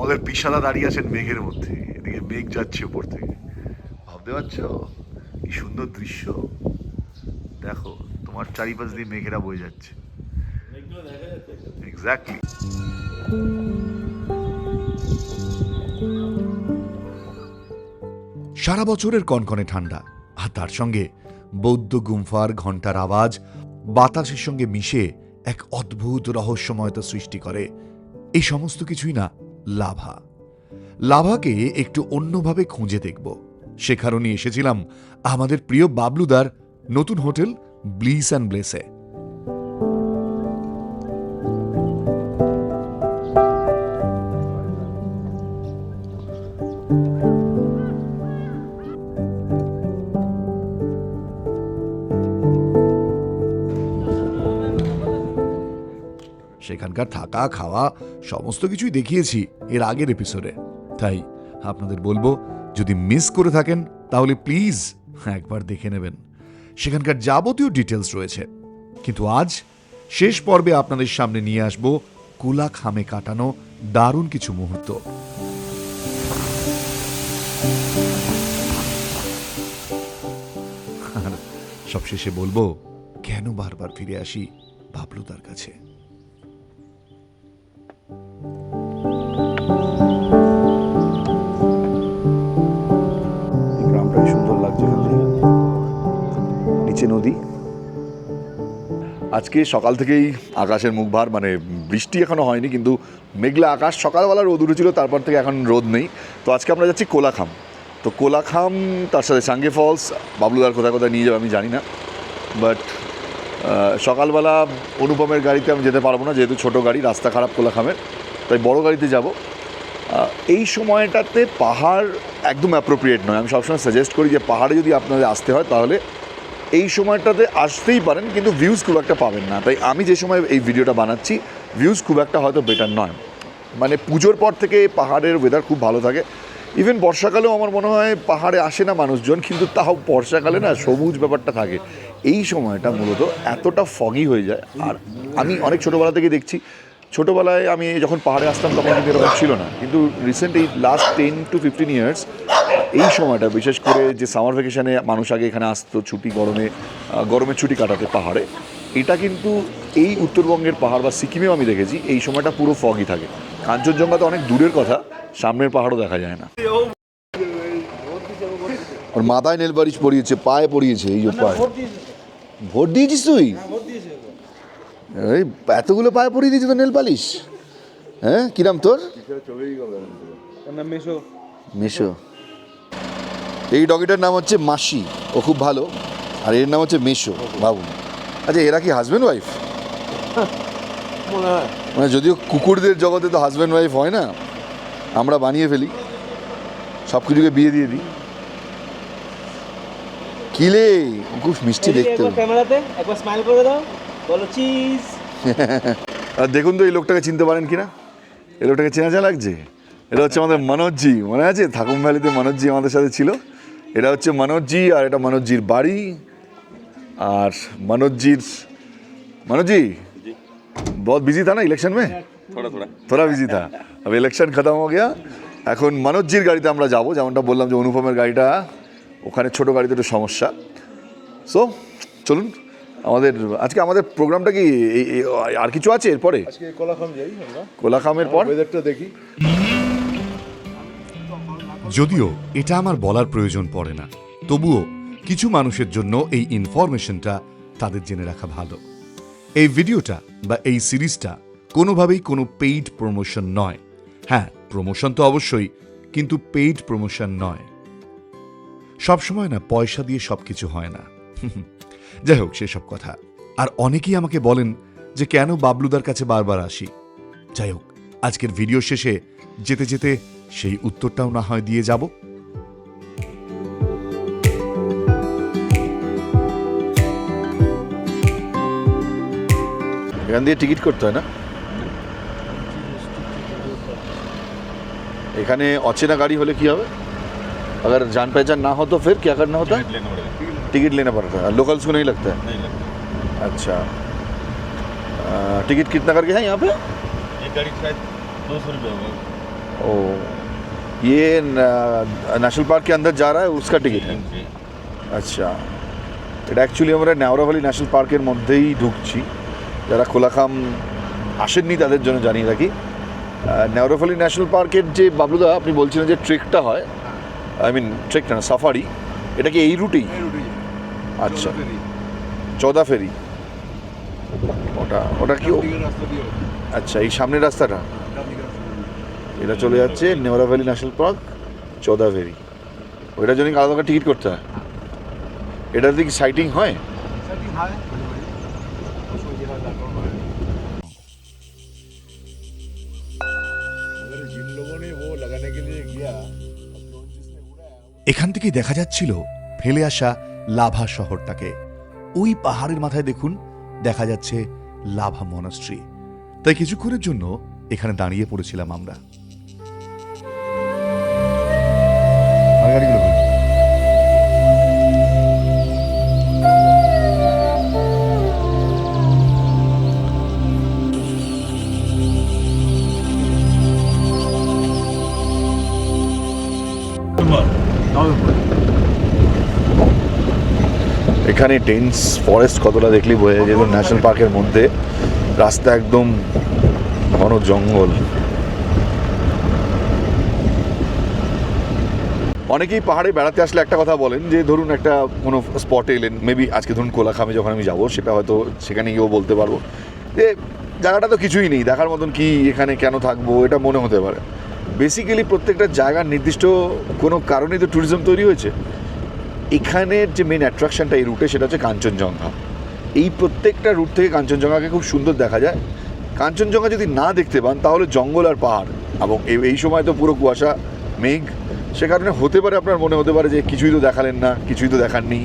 আমাদের পিসাদা দাঁড়িয়ে আছেন মেঘের মধ্যে, এদিকে মেঘ যাচ্ছে উপর থেকে। ভাবতে পারছো কি সুন্দর দৃশ্য? দেখো তোমার চারিপাশ দিয়ে মেঘেরা বয়ে যাচ্ছে। এক্স্যাক্টলি। সারা বছরের কনকনে ঠান্ডা আর তার সঙ্গে বৌদ্ধ গুম্ফার ঘণ্টার আওয়াজ বাতাসের সঙ্গে মিশে এক অদ্ভুত রহস্যময়তা সৃষ্টি করে। এই সমস্ত কিছুই না লাভা। লাভাকে একটু অন্যভাবে খুঁজে দেখব, সে কারণে এসেছিলাম আমাদের প্রিয় বাবলুদার নতুন হোটেল ব্লিস অ্যান্ড ব্লেসে। সেখানকার থাকা খাওয়া সমস্ত কিছুই দেখিয়েছি এর আগের এপিসোডে, তাই আপনাদের বলবো যদি মিস করে থাকেন তাহলে প্লিজ একবার দেখে নেবেন। সেখানকার যাবতীয় ডিটেলস রয়েছে। কিন্তু আজ শেষ পর্বে আপনাদের সামনে নিয়ে আসব কোলাখামে কাটানো দারুণ কিছু মুহূর্ত। আর সবশেষে বলবো কেন বারবার ফিরে আসি বাবলুদার কাছে। গ্রামটাই সুন্দর লাগছে এখান থেকে, নিচে নদী। আজকে সকাল থেকেই আকাশের মুখ ভার, মানে বৃষ্টি এখনো হয়নি কিন্তু মেঘলা আকাশ। সকালবেলা রোদ উঠেছিল, তারপর থেকে এখন রোদ নেই। তো আজকে আমরা যাচ্ছি কোলাখাম। তো কোলাখাম তার সাথে সাঙ্গে ফলস, বাবলুদার কোথায় কোথায় নিয়ে যাবে আমি জানি না, বাট সকালবেলা অনুপমের গাড়িতে আমি যেতে পারবো না, যেহেতু ছোটো গাড়ি, রাস্তা খারাপ কোলাখামের, তাই বড় গাড়িতে যাব। এই সময়টাতে পাহাড় একদম অ্যাপ্রোপ্রিয়েট নয়। আমি সবসময় সাজেস্ট করি যে পাহাড়ে যদি আপনাদের আসতে হয় তাহলে এই সময়টাতে আসতেই পারেন, কিন্তু ভিউজ খুব একটা পাবেন না। তাই আমি যে সময় এই ভিডিওটা বানাচ্ছি ভিউজ খুব একটা হয়তো বেটার নয়। মানে পুজোর পর থেকে পাহাড়ের ওয়েদার খুব ভালো থাকে। ইভেন বর্ষাকালেও আমার মনে হয় পাহাড়ে আসে না মানুষজন, কিন্তু তাও বর্ষাকালে না সবুজ ব্যাপারটা থাকে। এই সময়টা মূলত এতটা ফগি হয়ে যায়। আর আমি অনেক ছোটোবেলা থেকে দেখছি, ছোটোবেলায় আমি যখন পাহাড়ে আসতাম তখন কিন্তু এরকম ছিল না, কিন্তু রিসেন্ট এই লাস্ট 10 to 15 ইয়ার্স এই সময়টা, বিশেষ করে যে সামার ভ্যাকেশনে মানুষ আগে এখানে আসতো ছুটি, গরমের ছুটি কাটাতে পাহাড়ে, এটা কিন্তু এই উত্তরবঙ্গের পাহাড় বা সিকিমেও আমি দেখেছি এই সময়টা পুরো ফগই থাকে। কাঞ্চনজঙ্ঘা তো অনেক দূরের কথা, সামনের পাহাড়ও দেখা যায় না। ওর মাথায় নেল পালিশ পরিয়েছে, পায়ে পরিয়েছে, এই যে পায়ে। ভোট দিয়েছিস তুই? এই এতগুলো পায়ে পরিয়ে দিয়েছি তো নেল পালিশ। হ্যাঁ, কিরাম তোর? মেশো। এই ডগিটার নাম হচ্ছে মাসি, ও খুব ভালো। আর এর নাম হচ্ছে মেশো বাবু। আচ্ছা, এরা কি হাজব্যান্ড ওয়াইফ? মানে যদিও কুকুরদের জগতে তো হাজব্যান্ড ওয়াইফ হয় না, আমরা বানিয়ে ফেলি, সব কিছুকে বিয়ে দিয়ে দিই। কিলে খুব মিষ্টি দেখতে। ক্যামেরাতে একবার স্মাইল করে দাও, বলো চিজ। আর দেখুন তো এই লোকটাকে চিনতে পারেন কিনা? এই লোকটাকে চেনা চেনা লাগছে। এটা হচ্ছে আমাদের মনোজজি, মনে আছে থাকুম ভ্যালিতে মনোজজি আমাদের সাথে ছিল। এটা হচ্ছে মনোজজি, আর এটা মনোজজির বাড়ি। আর मनोजी बहुत बिजी था ना इलेक्शन में, थोड़ा बिजी था। अब इलेक्शन खत्म हो गया, এখন मनोजीর গাড়িতে আমরা যাব। যেমনটা বললাম যে অনুপমের গাড়িটা ওখানে, ছোটো গাড়িতে একটু সমস্যা। সো চলুন, আমাদের প্রোগ্রামটা কি আর কিছু আছে এরপরে? কোলাখাম যাই আমরা, কোলাখামের পর ওয়েদারটা দেখি। যদিও এটা আমার বলার প্রয়োজন পড়ে না, তবুও কিছু মানুষের জন্য এই ইনফরমেশনটা তাদের জেনে রাখা ভালো। এই ভিডিওটা বা এই সিরিজটা কোনোভাবেই কোনো পেইড প্রমোশন নয়। হ্যাঁ, প্রমোশন তো অবশ্যই, কিন্তু পেইড প্রমোশন নয়। সবসময় না পয়সা দিয়ে সব কিছু হয় না। যাই হোক, সেসব কথা। আর অনেকেই আমাকে বলেন যে কেন বাবলুদার কাছে বারবার আসি। যাই হোক, আজকের ভিডিও শেষে যেতে যেতে সেই উত্তরটাও না হয় দিয়ে যাব। এখান দিয়ে টিকিট করতে হয় না? এখানে অচেনা গাড়ি হলে কি হবে? अगर जान पहचान ना हो तो फिर क्या करना होता है? टिकट लेना पड़ता है। लोकल्स को नहीं लगता है? अच्छा, टिकट कितना करके है यहाँ पे? ये गाड़ी शायद 200 रुपये होगा। ओ ये नेशनल पार्क के अंदर जा रहा है उसका टिकट है আচ্ছা এটা অ্যাকচুয়ালি আমরা নেওড়াভ্যালি ন্যাশনাল পার্কের মধ্যেই ঢুকছি যারা কোলাখাম আসেননি তাদের জন্য জানিয়ে রাখি নেওড়াভ্যালি ন্যাশনাল পার্কের যে বাবলুদা আপনি বলছিলেন যে ট্রেকটা হয় আই মিন ট্রেকটা না সাফারি এটা কি এই রুটেই আচ্ছা চৌদা ফেরি ওটা ওটা কি আচ্ছা এই সামনের রাস্তাটা এটা চলে যাচ্ছে নেওড়াভ্যালি ন্যাশনাল পার্ক চৌদা ফেরি ওইটার জন্য আলাদা করে টিকিট করতে হয় এটার দিকে সাইটিং হয় এখান থেকেই দেখা যাচ্ছিল ফেলে আসা লাভা শহরটাকে। ওই পাহাড়ের মাথায় দেখুন দেখা যাচ্ছে লাভা মনাস্ট্রি। তাই কিছুক্ষণের জন্য এখানে দাঁড়িয়ে পড়েছিলাম আমরা। এখানে ডেন্স ফরেস্ট কতটা দেখলি বোঝা যায় যেহেতু ন্যাশনাল পার্কের মধ্যে রাস্তা একদম ঘন জঙ্গল। অনেকেই পাহাড়ে বেড়াতে আসলে একটা কথা বলেন যে ধরুন একটা কোনো স্পটে এলেন মেবি আজকে ধরুন কোলাখামে যখন আমি যাব সেটা হয়তো সেখানে গিয়েও বলতে পারবো যে জায়গাটা তো কিছুই নেই দেখার মতন, কি এখানে কেন থাকবো এটা মনে হতে পারে। বেসিক্যালি প্রত্যেকটা জায়গার নির্দিষ্ট কোনো কারণেই তো ট্যুরিজম তৈরি হয়েছে। এখানের যে মেন অ্যাট্রাকশনটা এই রুটে সেটা হচ্ছে কাঞ্চনজঙ্ঘা। এই প্রত্যেকটা রুট থেকে কাঞ্চনজঙ্ঘাকে খুব সুন্দর দেখা যায়। কাঞ্চনজঙ্ঘা যদি না দেখতে পান তাহলে জঙ্গল আর পাহাড়, এবং এই সময় তো পুরো কুয়াশা মেঘ, সে কারণে হতে পারে আপনার মনে হতে পারে যে কিছুই তো দেখালেন না, কিছুই তো দেখাননি।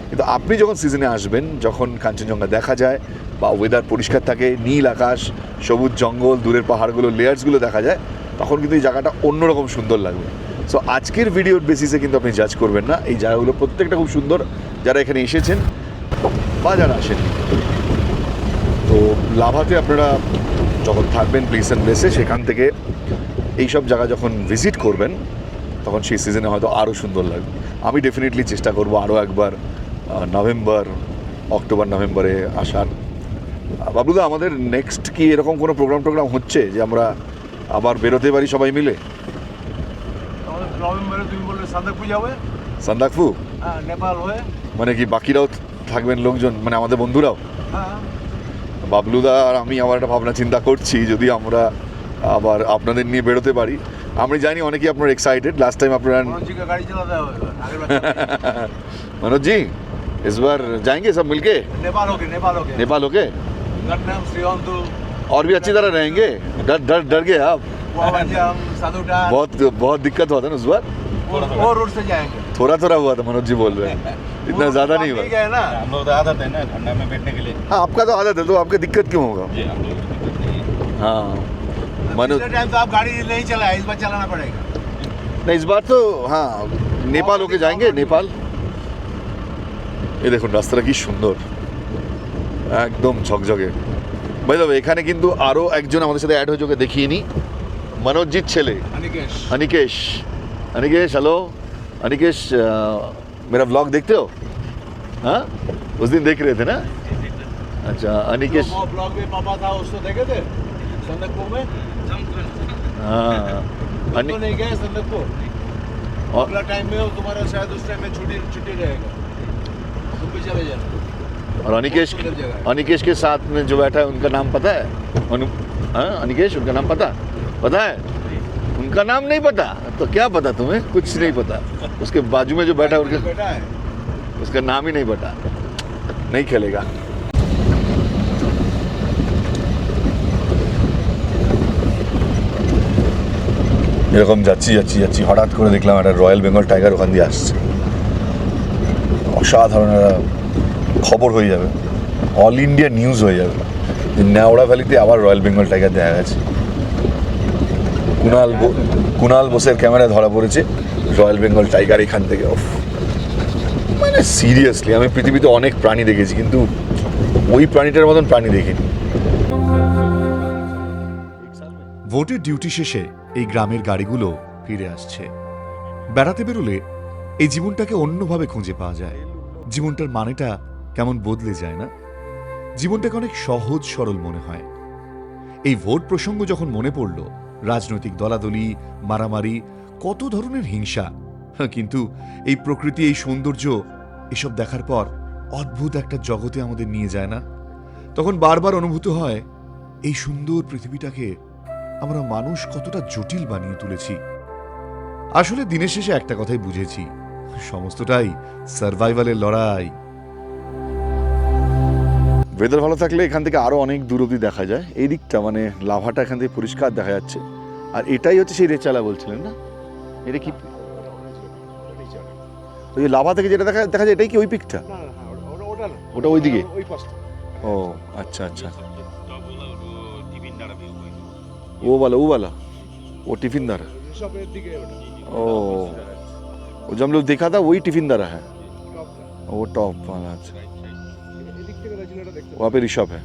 কিন্তু আপনি যখন সিজনে আসবেন, যখন কাঞ্চনজঙ্ঘা দেখা যায় বা ওয়েদার পরিষ্কার থাকে, নীল আকাশ, সবুজ জঙ্গল, দূরের পাহাড়গুলো, লেয়ার্সগুলো দেখা যায়, তখন কিন্তু এই জায়গাটা অন্যরকম সুন্দর লাগবে। সো আজকের ভিডিওর বেসিসে কিন্তু আপনি জাজ করবেন না, এই জায়গাগুলো প্রত্যেকটা খুব সুন্দর যারা এখানে এসেছেন বা যারা আসেননি। তো লাভাতে আপনারা যখন থাকবেন প্লেস অ্যান্ড প্লেসে, সেখান থেকে এইসব জায়গা যখন ভিজিট করবেন তখন সেই সিজনে হয়তো আরও সুন্দর লাগবে। আমি ডেফিনেটলি চেষ্টা করব আরও একবার নভেম্বর, অক্টোবর নভেম্বরে আসার। বাবলুদা, আমাদের নেক্সট কি এরকম কোনো প্রোগ্রাম হচ্ছে যে আমরা আবার বেরোতে পারি সবাই মিলে? নভেম্বরে তুমি বললে সান্দাকফু যাবে। সান্দাকফু? হ্যাঁ, নেপাল হয়ে। মানে কি বাকিরাও থাকবেন লোকজন, মানে আমাদের বন্ধুরাও? হ্যাঁ, বাবলুদা আর আমি আবার একটা ভাবনা চিন্তা করছি যদি আমরা আবার আপনাদের নিয়ে বেরোতে পারি। আমি জানি অনেকেই আপনারা এক্সাইটেড। লাস্ট টাইম আপনারা মনোজিকে গাড়ি চালাতে হবে আগের বার। मनोज जी इस बार जाएंगे सब मिलके? नेपाल होके नेपाल होके गन्नम श्रीअंतु और भी अच्छी तरह रहेंगे? डर गए आप? हम साधुटा बहुत दिक्कत हुआ था ना उस बार? वो रोड से जाएंगे। थोड़ा हुआ था, मनोज जी बोल रहे हैं, इतना ज्यादा नहीं हुआ। ठीक है ना, हम लोग तो आदत है ना ठंडा में बैठने के लिए। हाँ, आपका तो आदत है तो आपको दिक्कत क्यों होगा? जी हम लोग को दिक्कत नहीं है। हाँ मनोज, पिछले टाइम तो आप गाड़ी नहीं चलाए, इस बार चलाना पड़ेगा। नहीं इस बार तो हाँ नेपाल होके जाएंगे। नेपाल এই দেখুন রাস্তাটা কি সুন্দর, একদম ঝকঝকে। ভাই দাদা, এখানে কিন্তু আরও একজন আমাদের সাথে অ্যাড হয়েছে, ওকে দেখিয়ে নি, मनोजित ছেলে अनिकेश। अनिकेश हेलो अनिकेश, मेरा व्लॉग देखते हो? हाँ, उस दिन देख रहे थे ना? अच्छा अनिकेश, वो ब्लॉग में पापा था, उसको देखे थे संदकफू में। हाँ तो नहीं गए संदकफू। और अगला टाइम में हो तुम्हारा, शायद उस टाइम में छुट्टी रहेगा, तुम भी चले जाना। और अनिकेश के साथ में जो बैठा है उनका नाम पता है? हाँ अनिकेश, उनका नाम पता है? उनका नाम नहीं पता तो क्या पता तुम्हें? कुछ नहीं पता। उसके बाजू में जो बैठा है बेटा है, उसका नाम ही नहीं पता, नहीं खेलेगा। এরকম যাচ্ছি হঠাৎ করে দেখলাম একটা রয়্যাল বেঙ্গল টাইগার ওখান দিয়ে আসছে। অসাধারণ একটা খবর হয়ে যাবে, অল ইন্ডিয়া নিউজ হয়ে যাবে যে নেওড়া ভ্যালিতে আবার রয়্যাল বেঙ্গল টাইগার দেখা গেছে। কুণাল বোসের ক্যামেরায় ধরা পড়েছে রয়্যাল বেঙ্গল টাইগার এখান থেকে। মানে সিরিয়াসলি আমি পৃথিবীতে অনেক প্রাণী দেখেছি কিন্তু ওই প্রাণীটার মতন প্রাণী দেখিনি। ভোটের ডিউটি শেষে এই গ্রামের গাড়িগুলো ফিরে আসছে। বেড়াতে বেরোলে এই জীবনটাকে অন্যভাবে খুঁজে পাওয়া যায়। জীবনটার মানেটা কেমন বদলে যায় না? জীবনটাকে অনেক সহজ সরল মনে হয়। এই ভোট প্রসঙ্গ যখন মনে পড়ল, রাজনৈতিক দলাদলি, মারামারি, কত ধরনের হিংসা, কিন্তু এই প্রকৃতি, এই সৌন্দর্য, এসব দেখার পর অদ্ভুত একটা জগতে আমাদের নিয়ে যায় না? তখন বারবার অনুভূত হয় এই সুন্দর পৃথিবীটাকে আমরা মানুষ কতটা জটিল বানিয়ে তুলেছি। আসলে দিনের শেষে একটা কথাই বুঝেছি, সমস্তটাই সার্ভাইভালের লড়াই। ওয়েদার ভালো থাকলে এখান থেকে আরও অনেক দূর অব্দি দেখা যায়। এই দিকটা মানে লাভাটা এখান থেকে পরিষ্কার দেখা যাচ্ছে। আর এটাই হচ্ছে সেই রেচালা বলছিলেন না? এটা কি ওই যে লাভা থেকে যেটা দেখা যায়, এটাই কি ওই পিকটা? ওটা ওইদিকে? ও अच्छा अच्छा, वो वाला वो टिफिनदार है। ओ वो जो हम लोग देखा था वही टिफिनदार है, वो टॉप वाला। अच्छा, वहाँ पे ऋषभ है।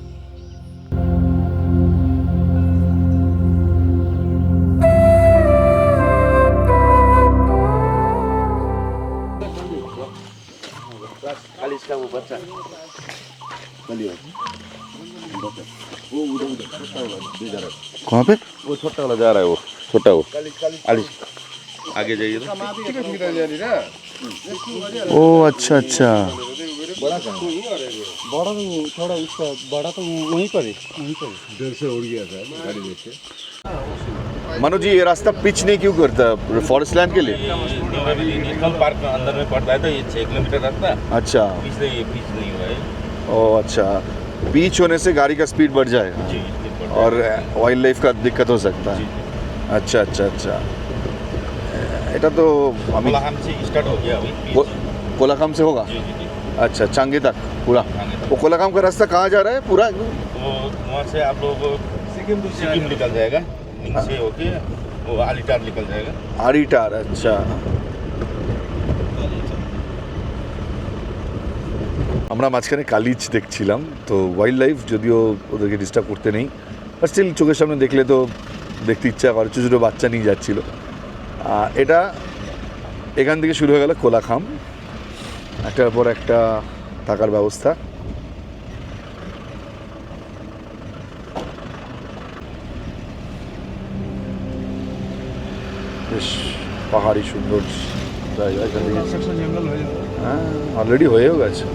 कहाँ पे? वो छोटा वाला जा रहा है, वो छोटा वो आलिश आगे जाइए तो ओ अच्छा अच्छा, बड़ा तो थोड़ा उसका बड़ा तो वहीं पर है, इधर से उड़ गया था गाड़ी देख के। मनु जी, ये रास्ता पिच नहीं क्यों करता फॉरेस्ट लैंड के लिए? नेशनल पार्क अंदर में पड़ता है तो ये 6 किलोमीटर रास्ता, अच्छा, इसलिए ये पिच नहीं हुआ है। ओ अच्छा, बीच होने से गाड़ी का स्पीड बढ़ जाएगा जी और वाइल्ड लाइफ का दिक्कत हो सकता है। अच्छा अच्छा अच्छा, এটা তো আমি कोलाहम से स्टार्ट हो गया अभी कोलाकाम से होगा। जी जी जी, अच्छा, चांगे तक पूरा। चांगे तक। वो कोलाकाम का रास्ता कहाँ जा रहा है पूरा एकदम? वो वहाँ से आप लोग सिक्किम निकल जाएगा, लिंक से होके वो आलीटार निकल जाएगा। আরিটার। আচ্ছা, আমরা মাঝখানে কালিচ দেখছিলাম, তো ওয়াইল্ড লাইফ যদিও ওদেরকে ডিস্টার্ব করতে নেই, বাট স্টিল চোখের সামনে দেখলে তো দেখতে ইচ্ছা করে। ছোটো ছোটো বাচ্চা নিয়ে যাচ্ছিল। এটা এখান থেকে শুরু হয়ে গেল কোলাখাম, একটার পর একটা থাকার ব্যবস্থা। বেশ পাহাড়ি সুন্দর জায়গা। এখান থেকে হ্যাঁ, অলরেডি হয়েও গেছে।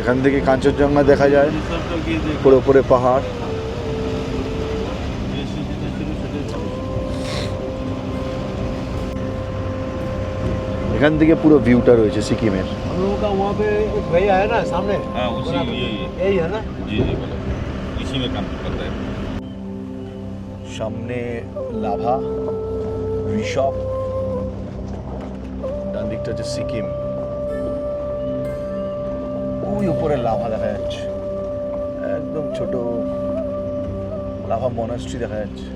এখান থেকে কাঞ্চনজঙ্ঘা দেখা যায়, পুরো উপরে পাহাড়। এখান থেকে পুরো ভিউটা রয়েছে সিকিমের। हम लोगों का वहाँ पे एक भैया है ना सामने, हाँ उसी यही है ना? जी जी बोलो, इसी में काम करता है। সামনে লাভা, ঋষভ, ডান দিকটা হচ্ছে সিকিম। ওই উপরে লাভা দেখা যাচ্ছে, একদম ছোট লাভা মনাস্ট্রি দেখা যাচ্ছে।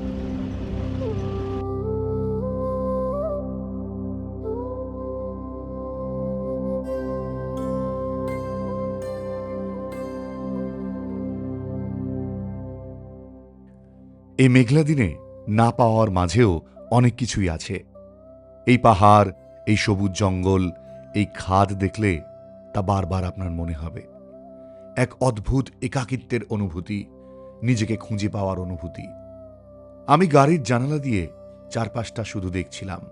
এই মেঘলা দিনে না পাওয়ার মাঝেও অনেক কিছুই আছে। এই পাহাড়, এই সবুজ জঙ্গল, এই খাদ দেখলে তা বারবার আপনার মনে হবে। এক অদ্ভুত একাকিত্বের অনুভূতি, নিজেকে খুঁজে পাওয়ার অনুভূতি। আমি গাড়ির জানালা দিয়ে চারপাশটা শুধু দেখছিলাম,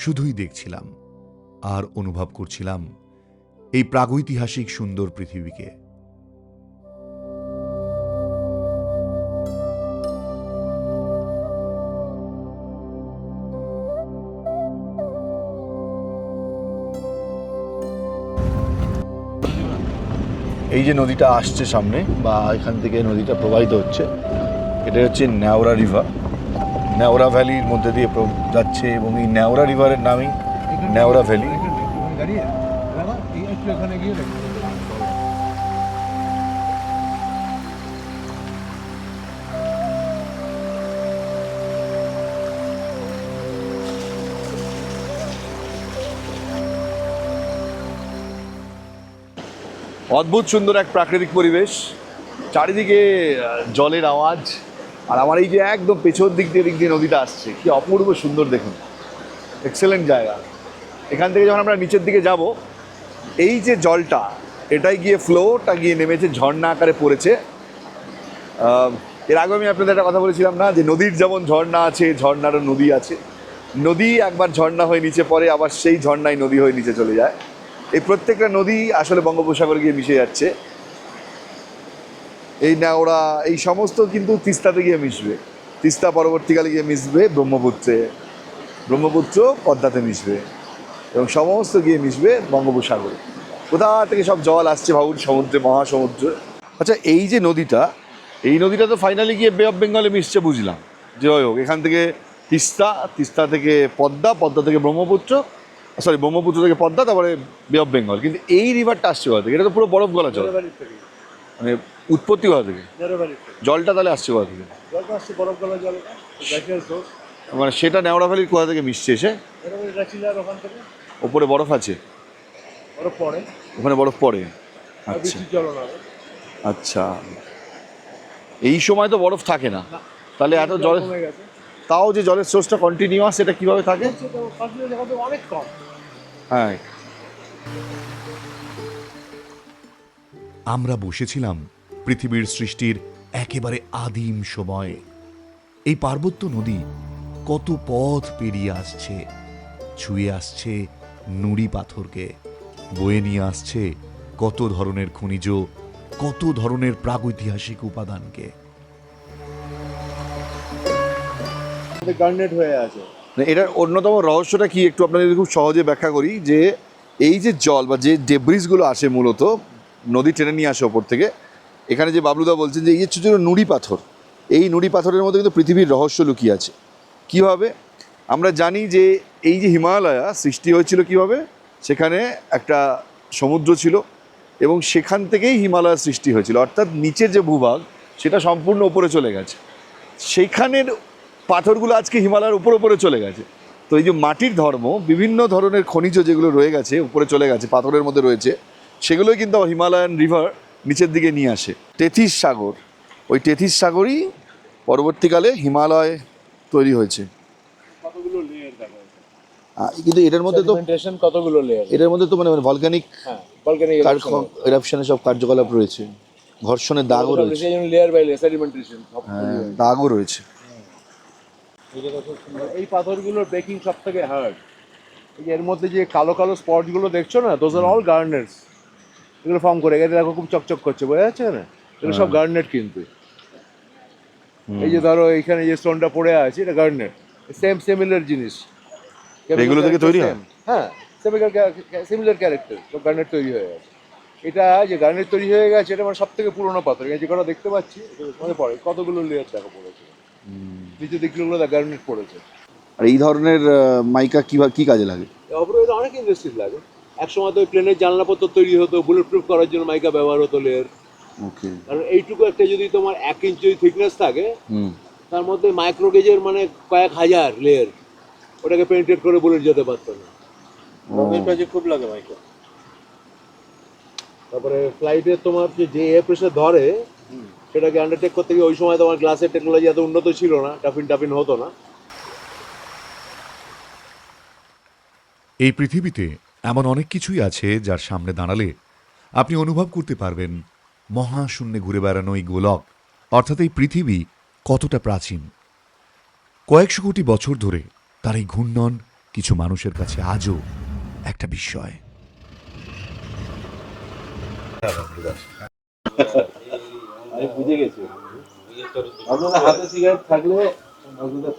শুধুই দেখছিলাম, আর অনুভব করছিলাম এই প্রাগৈতিহাসিক সুন্দর পৃথিবীকে। এই যে নদীটা আসছে সামনে, বা এখান থেকে নদীটা প্রবাহিত হচ্ছে, এটা হচ্ছে নেওরা রিভার। নেওরা ভ্যালির মধ্যে দিয়ে যাচ্ছে, এবং এই নেওরা রিভারের নামই নেওরা ভ্যালি। गाड़ी है ना, একটু এখানে গিয়ে দেখো। অদ্ভুত সুন্দর এক প্রাকৃতিক পরিবেশ। চারিদিকে জলের আওয়াজ, আর আমার এই যে একদম পেছন দিক দিয়ে নদীটা আসছে, কি অপূর্ব সুন্দর দেখুন, এক্সেলেন্ট জায়গা। এখান থেকে যখন আমরা নিচের দিকে যাব, এই যে জলটা এটাই গিয়ে ফ্লোটা গিয়ে নেমেছে, ঝর্ণা আকারে পড়েছে। এর আগে আমি আপনাদের একটা কথা বলেছিলাম না, যে নদীর যেমন ঝর্ণা আছে, ঝর্ণারও নদী আছে। নদী একবার ঝর্ণা হয়ে নিচে পড়ে, আবার সেই ঝর্ণায় নদী হয়ে নিচে চলে যায়। এই প্রত্যেকটা নদী আসলে বঙ্গোপসাগরে গিয়ে মিশে যাচ্ছে। এই নেওড়া এই সমস্ত কিন্তু তিস্তাতে গিয়ে মিশবে, তিস্তা পরবর্তীকালে গিয়ে মিশবে ব্রহ্মপুত্রে, ব্রহ্মপুত্র পদ্মাতে মিশবে, এবং সমস্ত গিয়ে মিশবে বঙ্গোপসাগরে। কোথা থেকে সব জল আসছে ভাবুন, সমুদ্রে, মহাসমুদ্রে। আচ্ছা, এই যে নদীটা, এই নদীটা তো ফাইনালি গিয়ে বে অফ বেঙ্গলে মিশছে, বুঝলাম যে হয় হোক। এখান থেকে তিস্তা, তিস্তা থেকে পদ্মা, পদ্মা থেকে ব্রহ্মপুত্র, সরি ব্রহ্মপুত্র থেকে পদ্মা, তারপরে বে অফ বেঙ্গল। কিন্তু এই রিভারটা আসছে কোথা থেকে? এটা তো পুরো বরফ গলা জল, মানে উৎপত্তি কোথা থেকে? জলটা তাহলে আসছে কোথা থেকে? মানে সেটা নেওড়া ভ্যালির কোথা থেকে মিশছে এসে? ওপরে বরফ আছে, ওখানে বরফ পড়ে। আচ্ছা আচ্ছা, এই সময় তো বরফ থাকে না, তাহলে এত জল, তাও যে জলের সোর্সটা কন্টিনিউয়াস, সেটা কিভাবে থাকে? অনেক কম। হ্যাঁ, আমরা বসেছিলাম পৃথিবীর সৃষ্টির একেবারে আদিম সময়ে। এই পার্বত্য নদী কত পথ পেরিয়ে আসছে, ছুঁয়ে আসছে নুড়ি পাথরকে, বয়ে নিয়ে আসছে কত ধরনের খনিজ, কত ধরনের প্রাগৈতিহাসিক উপাদানকে। গার্নেট হয়ে আছে। এটার অন্যতম রহস্যটা কি একটু আপনাদের খুব সহজে ব্যাখ্যা করি, যে এই যে জল বা যে ডেব্রিসগুলো আসে, মূলত নদী টেনে নিয়ে আসে ওপর থেকে। এখানে যে বাবলুদা বলছেন যে এই যে ছোটো ছোটো নুড়ি পাথর, এই নুড়ি পাথরের মধ্যে কিন্তু পৃথিবীর রহস্য লুকিয়ে আছে। কীভাবে? আমরা জানি যে এই যে হিমালয়া সৃষ্টি হয়েছিল কীভাবে, সেখানে একটা সমুদ্র ছিল, এবং সেখান থেকেই হিমালয়ের সৃষ্টি হয়েছিল, অর্থাৎ নিচের যে ভূভাগ সেটা সম্পূর্ণ ওপরে চলে গেছে, সেইখানের পাথরগুলো আজকে হিমালয়ের উপরে চলে গেছে। তো এই যে মাটির ধর্ম, বিভিন্ন ধরনের খনিজ যেগুলো রয়ে গেছে উপরে চলে গেছে, পাথরের মধ্যে রয়েছে, সেগুলোই কিন্তু হিমালয়ান রিভার নিচের দিকে নিয়ে আসে। তেথিস সাগর, ওই তেথিস সাগরই পরবর্তীকালে হিমালয় তৈরি হয়েছে। কতগুলো লেয়ার দেখো, কিন্তু এটার মধ্যে তো কতগুলো লেয়ার, এটার মধ্যে তো মানে ভলকানিক ভলকানিক এরাপশনের সব কার্যকলাপ রয়েছে, ঘর্ষণের দাগও রয়েছে, লেয়ার বাই লেয়ার সেডিমেন্টেশন দাগও রয়েছে। এই পাথরগুলোর ব্রেকিং সব থেকে হার্ড। এর মধ্যে যে কালো কালো স্পটগুলো দেখছো না, দোজ আর অল গার্নেটস। এগুলো ফর্ম করে গেছে, দেখো খুব চকচক করছে, বোঝা যাচ্ছে না? এগুলো সব গার্নেট কিন্তু। এই যে ধরো এইখানে যে স্টোনটা পড়ে আছে, এটা গার্নেট, সেম সিমিলার জিনিস, এগুলো থেকে তৈরি হয়? হ্যাঁ, সিমিলার ক্যারেক্টার, সব গার্নেট তৈরি হয়ে গেছে। এটা যে গার্নেট তৈরি হয়ে গেছে, এটা মানে সব থেকে পুরোনো পাথর। যে কটা দেখতে পাচ্ছি মনে পড়ে, কতগুলো লেয়ার দেখো পড়েছে, নিচে দেখগুলো গার্নেট পড়েছে। আর এই ধরনের মাইকা কি কাজে লাগে? এটা অনেক ইন্ডাস্ট্রি লাগে। একসময় তো প্লেনের জানলাপত্র তৈরি হতো, বুলেট প্রুফ করার জন্য মাইকা ব্যবহার হতো লেয়ার। ওকে, কারণ এইটুকু একটা যদি তোমার 1 ইঞ্চ যদি থিকনেস থাকে, তার মধ্যে মাইক্রো গেজের মানে কয়েক হাজার লেয়ার, ওটাকে পেন্টেড করে বুলেট যেতে পারতো না। রঙের কাজে খুব লাগে মাইকা। তারপরে ফ্লাইটে তোমার যে এয়ার প্রেশার ধরে, সেটাকে আন্ডারটেক করতে গিয়ে ওই সময় তোমার গ্লাসের টেকনোলজি এত উন্নত ছিল না, টাফিন হতো না। এই পৃথিবীতে এমন অনেক কিছুই আছে যার সামনে দাঁড়ালে আপনি অনুভব করতে পারবেন মহাশূন্যে ঘুরে বেড়ানো এই গোলক, অর্থাৎ এই পৃথিবী কতটা প্রাচীন। কয়েকশো কোটি বছর ধরে তার এই ঘূর্ণন কিছু মানুষের কাছে আজও একটা বিস্ময়। আমি বুঝে গেছি, আপনার হাতে সিগারেট থাকলে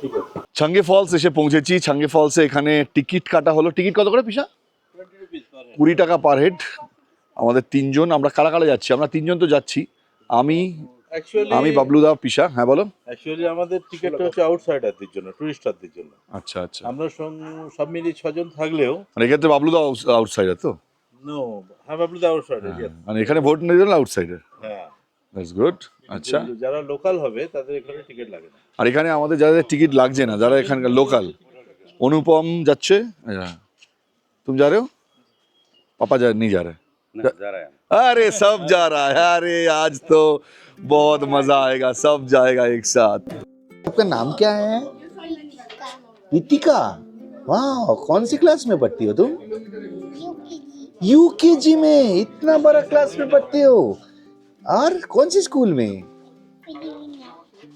ঠিক আছে। ছাঙ্গে ফলস এসে পৌঁছেছি। ছাঙ্গে ফলসে এখানে টিকিট কাটা হলো। টিকিট কত করে পিসা? 20 টাকা পার হেড। আমাদের 3 জন, আমরা কারা কারা যাচ্ছি? আমরা 3 জন তো যাচ্ছি, আমি বাবলুদা, পিসা। হ্যাঁ বলো। অ্যাকচুয়ালি আমাদের টিকিটটা হচ্ছে আউটসাইডারদের জন্য, টুরিস্টারদের জন্য। আচ্ছা আচ্ছা, আমরা সব মিলিয়ে 6 জন থাকলেও, মানে এক্ষেত্রে বাবলুদা আউটসাইডার তো? নো, হ্যাঁ বাবলুদা আউটসাইডার। মানে এখানে ভোট নিয়ে জন্য আউটসাইডার। হ্যাঁ, দ্যাটস গুড। আচ্ছা, যারা লোকাল হবে তাদের এখানে টিকিট লাগে না। আর এখানে আমাদের যাদের টিকিট লাগছে না, যারা এখানকার লোকাল, অনুপম যাচ্ছে, তুমি যা রে हो? पापा नहीं जा रहे? ना जा रहा है अरे सब जा रहा है, अरे आज तो बहुत मजा आएगा, सब जाएगा एक साथ। आपका नाम क्या है? रितिका। वाह, कौन सी क्लास में पढ़ती हो तुम? यूकेजी में। इतना बड़ा क्लास में पढ़ते हो? और कौन सी स्कूल में?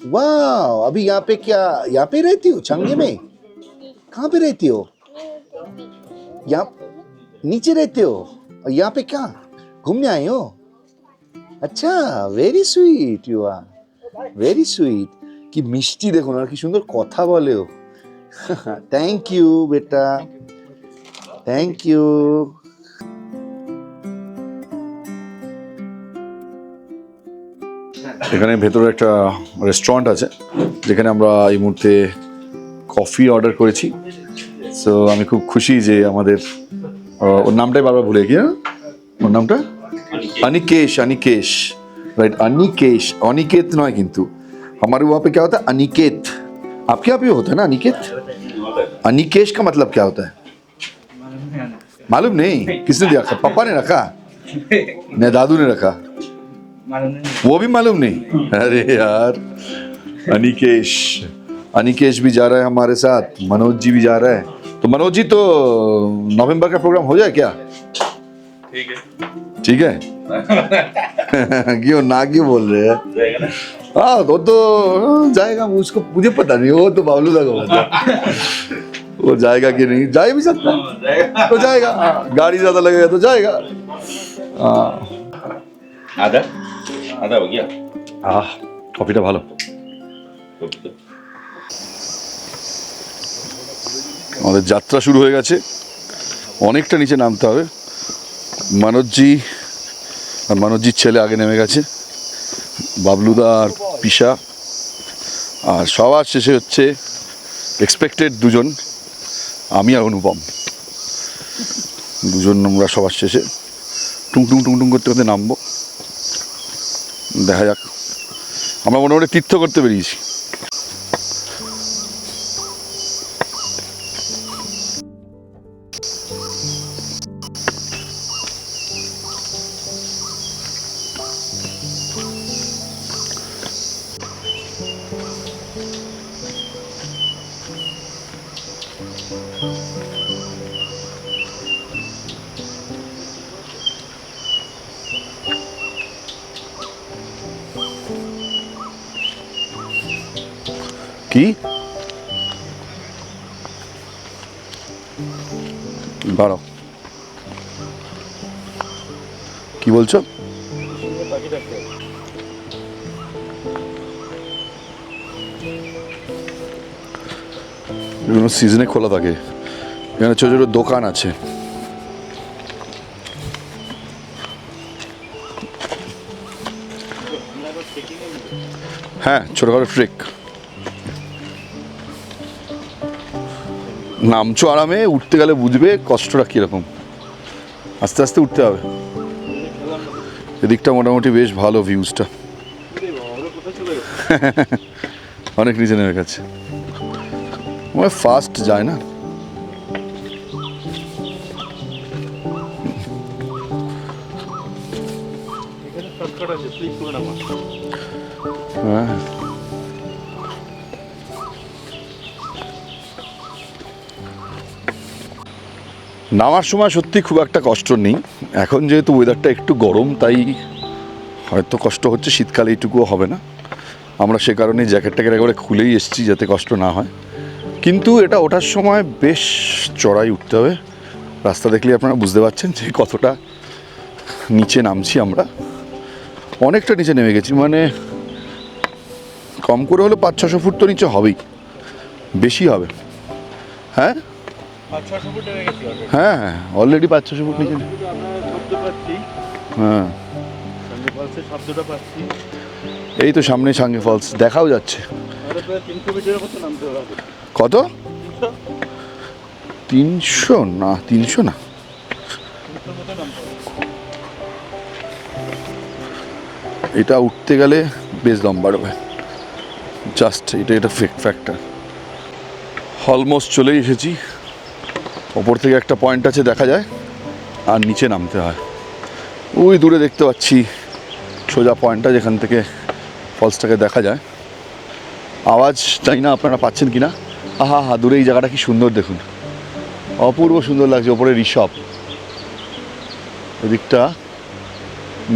वाह, अभी यहाँ पे क्या, यहाँ पे रहती हो छांगे में? कहाँ पे रहती हो? यहाँ नीचे रहते हो? और यहाँ पे क्या घूमने आए हो? अच्छा, very sweet you are, very sweet. কি মিষ্টি দেখো না, কি সুন্দর কথা বলেও। থ্যাংক ইউ বেটা, থ্যাংক ইউ। এখানে ভেতরে একটা রেস্টুরেন্ট আছে যেখানে আমরা এই মুহূর্তে কফি অর্ডার করেছি। সো আমি খুব খুশি যে আমাদের ওর নামটাই বারবার ভুলে গিয়ে, ওর নামটা अनिकेश, अनिकेश राइट, अनिकेश, अनिकेत नॉय किंतु हमारे वहाँ पे क्या होता है अनिकेत। आपके यहाँ पे होता है ना अनिकेत? अनिकेश का मतलब क्या होता है मालूम नहीं? किसने दिया? पापा ने रखा या दादू ने रखा? वो भी मालूम नहीं? अरे यार, अनिकेश, अनिकेश भी जा रहा है हमारे साथ, मनोज जी भी जा रहा है। तो मनोज जी, तो नवंबर का प्रोग्राम हो जाए क्या? ठीक है ठीक है। क्यों ना क्यों बोल रहे हैं? हाँ तो जाएगा, उसको मुझे पता नहीं, वो तो बाबलू का पता है। वो जाएगा कि नहीं, जा भी सकता है तो जाएगा, गाड़ी ज्यादा लगेगा तो जाएगा। हाँ आधा आधा हो गया কফিটা ভালো। আমাদের যাত্রা শুরু হয়ে গেছে, অনেকটা নিচে নামতে হবে। मनोजी আর मनोजीর ছেলে আগে নেমে গেছে, বাবলুদা আর পিসা, আর সবার শেষে হচ্ছে এক্সপেক্টেড দুজন, আমি আর অনুপম, দুজন আমরা সবার শেষে টুংটুং টুংটুং করতে করতে নামবো। দেখা যাক, আমরা মোটামুটি তীর্থ করতে বেরিয়েছি। কি বাড়াও, কি বলছো? বিভিন্ন সিজনে খোলা থাকে, এখানে ছোট ছোট দোকান আছে। হ্যাঁ, ছোটখাটো ট্রেক, নামছো আরামে, উঠতে গেলে বুঝবে কষ্টটা কীরকম, আস্তে আস্তে উঠতে হবে। এদিকটা মোটামুটি বেশ ভালো ভিউজটা, অনেক নিচে নেমে গেছে, ফাস্ট যায় না। হ্যাঁ, নামার সময় সত্যি খুব একটা কষ্ট নেই, এখন যেহেতু ওয়েদারটা একটু গরম তাই হয়তো কষ্ট হচ্ছে, শীতকালে এইটুকুও হবে না। আমরা সে কারণে জ্যাকেটটাকে একেবারে খুলেই এসেছি যাতে কষ্ট না হয়। কিন্তু এটা ওঠার সময় বেশ চড়াই উঠতে হবে, রাস্তা দেখলে আপনারা বুঝতে পারছেন যে কতটা নিচে নামছি আমরা, অনেকটা নিচে নেমে গেছি, মানে কম করে হলে 500-600 ফুট তো নিচে হবেই, বেশি হবে। হ্যাঁ হ্যাঁ হ্যাঁ, অলরেডি 500-600 ফুট নিচে। হ্যাঁ, এই তো সামনে সাঙ্গে ফলস দেখাও যাচ্ছে। কত? 300 না, 300 না, এটা উঠতে গেলে বেশ দম বাড়বে, জাস্ট এটা ফ্যাক্টর। অলমোস্ট চলেই এসেছি, ওপর থেকে একটা পয়েন্ট আছে দেখা যায়, আর নিচে নামতে হয়। ওই দূরে দেখতে পাচ্ছি সোজা পয়েন্টটা, যেখান থেকে ফলসটাকে দেখা যায়। আওয়াজ জানি না আপনারা পাচ্ছেন কি না। আহা হা, দূরে এই জায়গাটা কি সুন্দর দেখুন, অপূর্ব সুন্দর লাগছে। ওপরে ঋষভ, ওদিকটা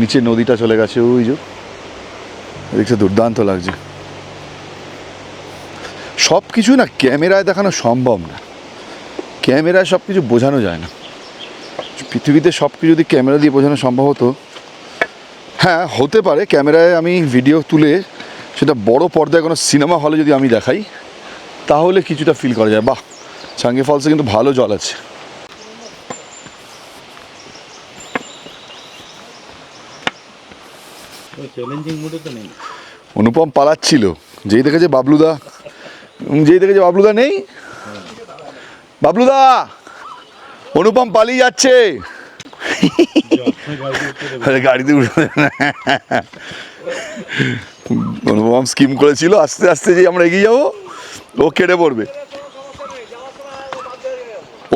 নিচে নদীটা চলে গেছে, ওই যে ওদিকটা দুর্দান্ত লাগছে। সব কিছু না ক্যামেরায় দেখানো সম্ভব না, ক্যামেরায় সব কিছু বোঝানো যায় না। পৃথিবীতে সব কিছু যদি ক্যামেরা দিয়ে বোঝানো সম্ভব হতো, হ্যাঁ হতে পারে। ক্যামেরায় আমি ভিডিও তুলে সেটা বড় পর্দায় কোনো সিনেমা হলে যদি আমি দেখাই, তাহলে কিছুটা ফিল করা যায়। বাহ, চাঙ্গে ফলসে কিন্তু ভালো জল আছে। অনুপম পালাচ্ছিল, যেই দেখেছে বাবলুদা, নেই, বাবলুদা অনুপম পালিয়ে যাচ্ছে। গাড়িতে উঠে অনুপম স্কিম করেছিল আস্তে আস্তে যে আমরা এগিয়ে যাবো, ও কেটে পড়বে।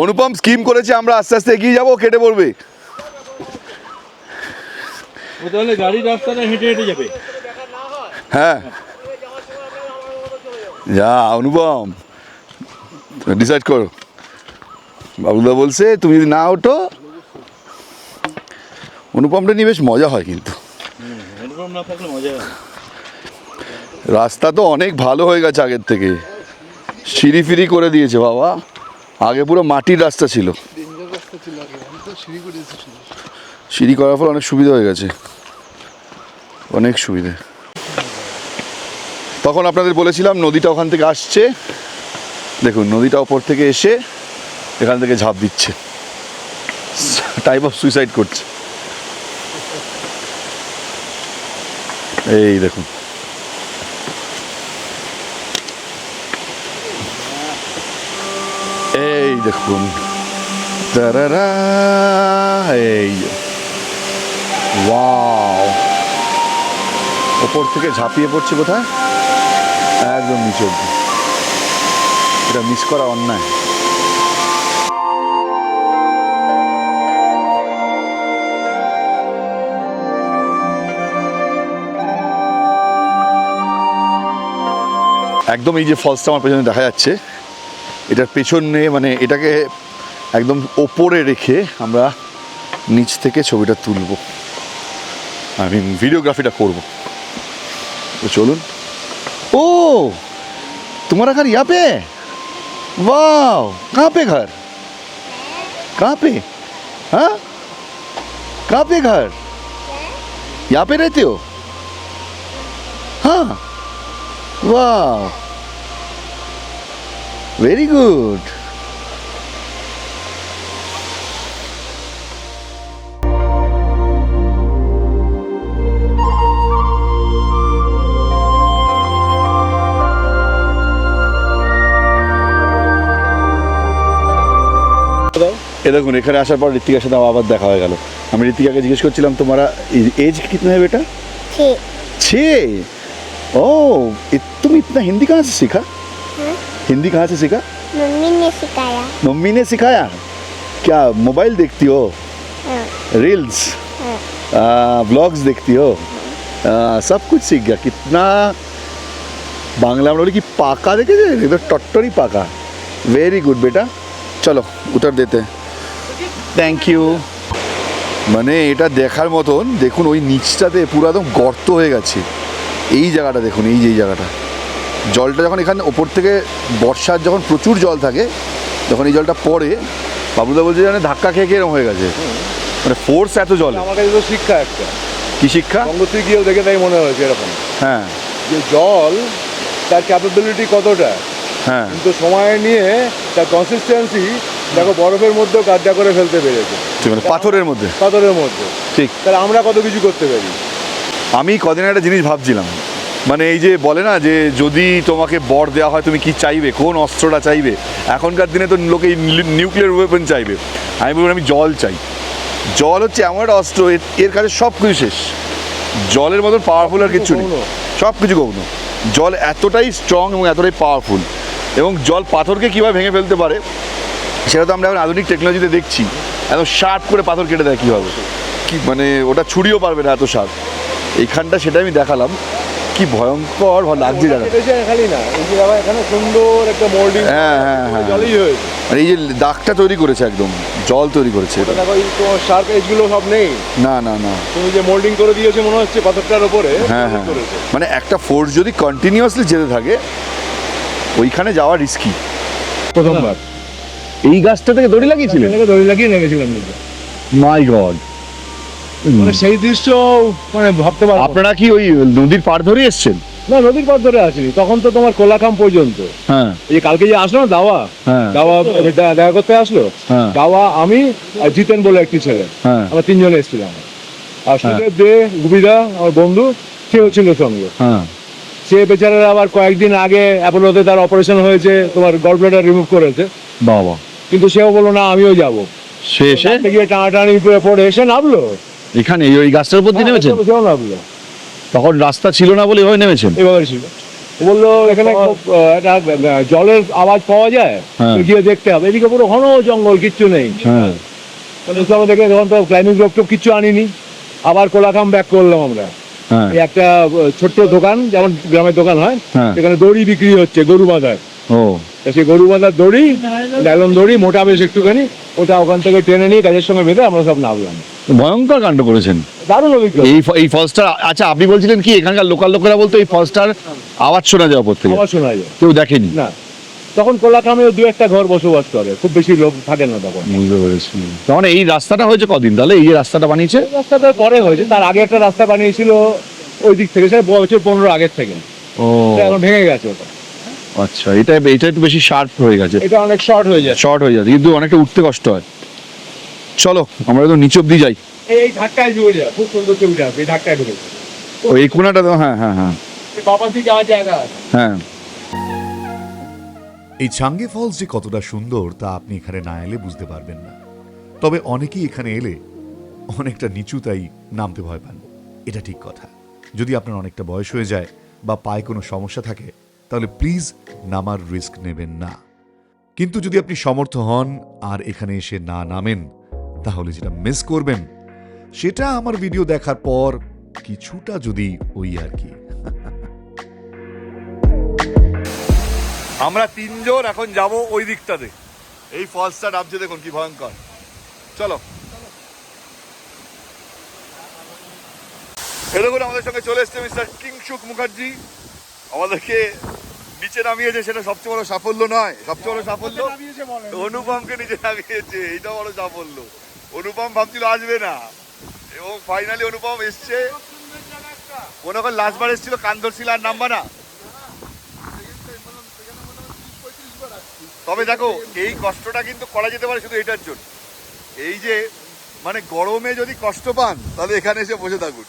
অনুপম স্কিম করেছে আমরা আস্তে আস্তে এগিয়ে যাবো, কেটে পড়বে। ও তাহলে গাড়ির রাস্তাটা হেঁটে হেঁটে যাবে। হ্যাঁ যা অনুপম, ডিসাইড করো। বাবুদা বলছে তুমি যদি না ওঠো, অনুপমটা নিয়ে বেশ মজা হয় কিন্তু। হেডফোন না থাকলে মজা হয়। রাস্তা তো অনেক ভালো হয়ে গেছে আগের থেকে, সিঁড়ি ফিরি করে দিয়েছে বাবা। আগে পুরো মাটির রাস্তা ছিল, সিঁড়ি করার ফলে অনেক সুবিধা হয়ে গেছে, অনেক সুবিধে। তখন আপনাদের বলেছিলাম নদীটা ওখান থেকে আসছে, দেখুন নদীটা ওপর থেকে এসে এখান থেকে ঝাঁপ দিচ্ছে, টাইপ অফ সুইসাইড করছে। এই দেখুন, এই দেখুন, তারারা, এই ওয়াও, ওপর থেকে ঝাঁপিয়ে পড়ছে কোথায়, একদম নিচে অব্দি। এটা মিস করা অন্যায়। একদম এই যে ফলসটা আমার পেছনে দেখা যাচ্ছে, এটার পেছনে মানে এটাকে একদম ওপরে রেখে আমরা নিচ থেকে ছবিটা তুলব, আমি ভিডিওগ্রাফিটা করব। তো চলুন। ओ तुम्हारा घर यहाँ पे है? वाह, कहाँ पे घर? कहाँ पे? हाँ, कहाँ पे घर? यहाँ पे रहते हो? हाँ, वाह, वेरी गुड। এ দেখুন, এখানে আসার পর ঋতিকার সাথে আমার আবার দেখা হয়ে গেল। আমি ঋতিকাকে জিজ্ঞেস করছিলাম তোমারা एज कितना है बेटा? 6। ओह, तुम इतना हिंदी कहाँ से सीखा? हिंदी कहाँ से सीखा? मम्मी ने सिखाया। मम्मी ने सिखाया? क्या मोबाइल देखती हो? रील्स, ब्लॉग्स देखती हो? सब कुछ सीख गया। कितना बांग्ला में बोले कि पाका देखे थे, एकदम टट्टरी पाका। वेरी गुड बेटा, चलो उतर देते हैं। Thank you. মানে এটা দেখার মতন, দেখুন ওই নিচটাতে পুরো একদম গর্ত হয়ে গেছে। এই জায়গাটা দেখুন, এই যে এই জায়গাটা, জলটা যখন এখানে ওপর থেকে বর্ষার যখন প্রচুর জল থাকে, যখন এই জলটা পড়ে, বাবুদা বলছে জানে ধাক্কা খেয়ে এরকম হয়ে গেছে, মানে ফোর্স এত জল। আমার কাছে তো শিক্ষা একটা। কি শিক্ষা? গঙ্গোত্রী গিয়েও দেখে তাই মনে হয়েছে এরকম, হ্যাঁ, যে জল তার ক্যাপাবিলিটি কতটা, হ্যাঁ, কিন্তু সময় নিয়ে তার কনসিস্টেন্সি দেখো বরফের মধ্যেও গাড্ডা করে ফেলতে পেরেছে, মানে পাথরের মধ্যে, পাথরের মধ্যে। ঠিক। তাহলে আমরা কত কিছু করতে পারি। আমি কদিন একটা জিনিস ভাবছিলাম, মানে এই যে বলে না যে যদি তোমাকে বর দেওয়া হয় তুমি কি চাইবে, কোন অস্ত্রটা চাইবে? এখনকার দিনে তো লোকে নিউক্লিয়ার ওয়েপন চাইবে। আমি বলবো আমি জল চাই। জল হচ্ছে এমন একটা অস্ত্র, এর কাছে সব কিছু শেষ। জলের মতন পাওয়ারফুল আর কিছু নেই, সব কিছু গৌণ। জল এতটাই স্ট্রং এবং এতটাই পাওয়ারফুল, এবং জল পাথরকে কীভাবে ভেঙে ফেলতে পারে সেটা তো আমরা এখন আধুনিক টেকনোলজিতে দেখছি। একদম শার্প করে পাথর কেটে দেয় কীভাবে। কি মানে ওটা ছুরিও পারবে না এত স্বাদ। এইখানটা সেটা আমি দেখালাম, কি ভয়ঙ্কর লাগছে জায়গা। খালি না, এই যে আবার এখানে সুন্দর একটা মোল্ডিং, হ্যাঁ হ্যাঁ হ্যাঁ, জলই হয়েছে। আর এই যে দাগটা তৈরি করেছে, একদম জল তৈরি করেছে এটা। দেখো এই তোমার শার্প এজগুলো সব নেই, না না না, তুমি যে মোল্ডিং করে দিয়েছে মনে হচ্ছে পাথরটার ওপরে। হ্যাঁ হ্যাঁ, করেছে। মানে একটা ফোর্স যদি কন্টিনিউয়াসলি যেতে থাকে ওইখানে যাওয়া রিস্কি। প্রথমবার এই গাছটা থেকে দড়ি লাগিয়েছিলেন? এটাকে দড়ি লাগিয়ে রেখেছিলাম নিজে। মাই গড, মানে সেই দৃশ্য মানে ভাবতে পারবো না। আপনারা কি ওই নদীর পাড় ধরে এসেছেন? না, নদীর পথ ধরে আসিনি, তখন তো তোমার কোলাখাম পর্যন্ত। হ্যাঁ এই কালকে যে আসলো না দাওয়া, হ্যাঁ দাওয়া দেখা করতে আসলো, হ্যাঁ। দাওয়া আমি আর জিতেন বলে একটি ছেলে, হ্যাঁ আমরা তিনজনে এসেছিলাম। আর সুদেব দে, গুবিদা আমার বন্ধু, সেও ছিল সঙ্গে। হ্যাঁ। সে বেচারার আবার কয়েকদিন আগে অ্যাপোলোতে তার অপারেশন হয়েছে, তোমার গল ব্লাডার রিমুভ করেছে, বাবা, কিন্তু সেও বললো না আমিও যাবো। সে এসে গিয়ে টানাটানি পরে এসে নামলো, এখানে ওই গাছটার উপর দিয়ে নেমেছেন? সেও নামলো, তখন রাস্তা ছিল না বলে এভাবে নেমেছেন? এভাবে ছিল। ও বললো এখানে খুব, একটা জলের আওয়াজ পাওয়া যায়, হ্যাঁ। গিয়ে দেখতে হবে। এদিকে পুরো ঘন জঙ্গল, কিচ্ছু নেই। হ্যাঁ তাহলে দেখে তখন তো ক্লাইম্বিং রোপ টোপ কিচ্ছু আনিনি, আবার কোলাখাম ব্যাক করলাম আমরা। হ্যাঁ এই একটা ছোট্ট দোকান, যেমন গ্রামের দোকান হয়, হ্যাঁ। সেখানে দড়ি বিক্রি হচ্ছে, গরু বাঁধার। ও তা সেই গরু বাঁধার দড়ি, লাইলন দড়ি, মোটা বেশ একটুখানি, ওটা ওখান থেকে টেনে নিয়ে গাছের সঙ্গে বেঁধে আমরা সব নামলাম। ভয়ঙ্কর কাণ্ড করেছেন। দারুণ অভিজ্ঞতা। এই ফলসটা, আচ্ছা আপনি বলছিলেন কি এখানকার লোকাল লোকেরা বলতো এই ফলসটার আওয়াজ শোনা যায় ওপর থেকে, আবার শোনা যায় কেউ দেখেনি? না, তখন কোলাখামে দু একটা ঘর বসবাস করে, খুব বেশি লোক থাকে না তখন। বুঝতে পেরেছি। তখন এই রাস্তাটা হয়েছে কদিন তাহলে, এই যে রাস্তাটা বানিয়েছে? রাস্তাটা পরে হয়েছে, তার আগে একটা রাস্তা বানিয়েছিল ওই দিক থেকে, সেটা বছর 15 আগের থেকে। ও এটা এখন ভেঙে গেছে ওটা, আচ্ছা, এটা একটু বেশি শার্প হয়ে গেছে, এটা অনেক শর্ট হয়ে যায়। শর্ট হয়ে যাচ্ছে, কিন্তু অনেকটা উঠতে কষ্ট হয়। চলো আমরা তো নিচ অব্দি যাই। এই ধাক্কায় ঢুকে যায়, খুব সুন্দর ছবিটা আছে, এই ধাক্কায় ঢুকে যায়। ও এই কোনাটা তো, হ্যাঁ হ্যাঁ হ্যাঁ বাবার দিকে যাওয়ার জায়গা আছে। হ্যাঁ। এই চাঙ্গে ফলস যে কতটা সুন্দর তা আপনি এখানে না এলে বুঝতে পারবেন না। তবে অনেকেই এখানে এলে অনেকটা নিচুতাই নামতে ভয় পান, এটা ঠিক কথা। যদি আপনার অনেকটা বয়স হয়ে যায় বা পায়ে কোনো সমস্যা থাকে তাহলে প্লিজ নামার রিস্ক নেবেন না। কিন্তু যদি আপনি সমর্থ হন আর এখানে এসে না নামেন, তাহলে যেটা মিস করবেন সেটা আমার ভিডিও দেখার পর কিছুটা যদি ওই আর কি। আমরা তিনজন এখন যাব ওই দিকটাতে, এই ফলসটা নামছে, দেখুন কি ভয়ঙ্কর। চলো, এই দেখুন আমাদের সঙ্গে চলে এসছে মিস্টার কিংশুক মুখার্জি, আমাদেরকে নিচে নামিয়েছে। সেটা সবচেয়ে বড় সাফল্য নয়, সবচেয়ে বড় সাফল্য অনুপমকে নিচে নামিয়েছে, এইটা বড় সাফল্য। অনুপম ভাবছিল আসবে না, এবং ফাইনালি অনুপম এসছে। কোন লাস্টবার এসেছিল কান্দরশিলা, আর নামবা না। তবে দেখো এই কষ্টটা কিন্তু করা যেতে পারে শুধু এটার জন্য, এই যে মানে গরমে যদি কষ্ট পান তাহলে এখানে এসে বসে থাকুন।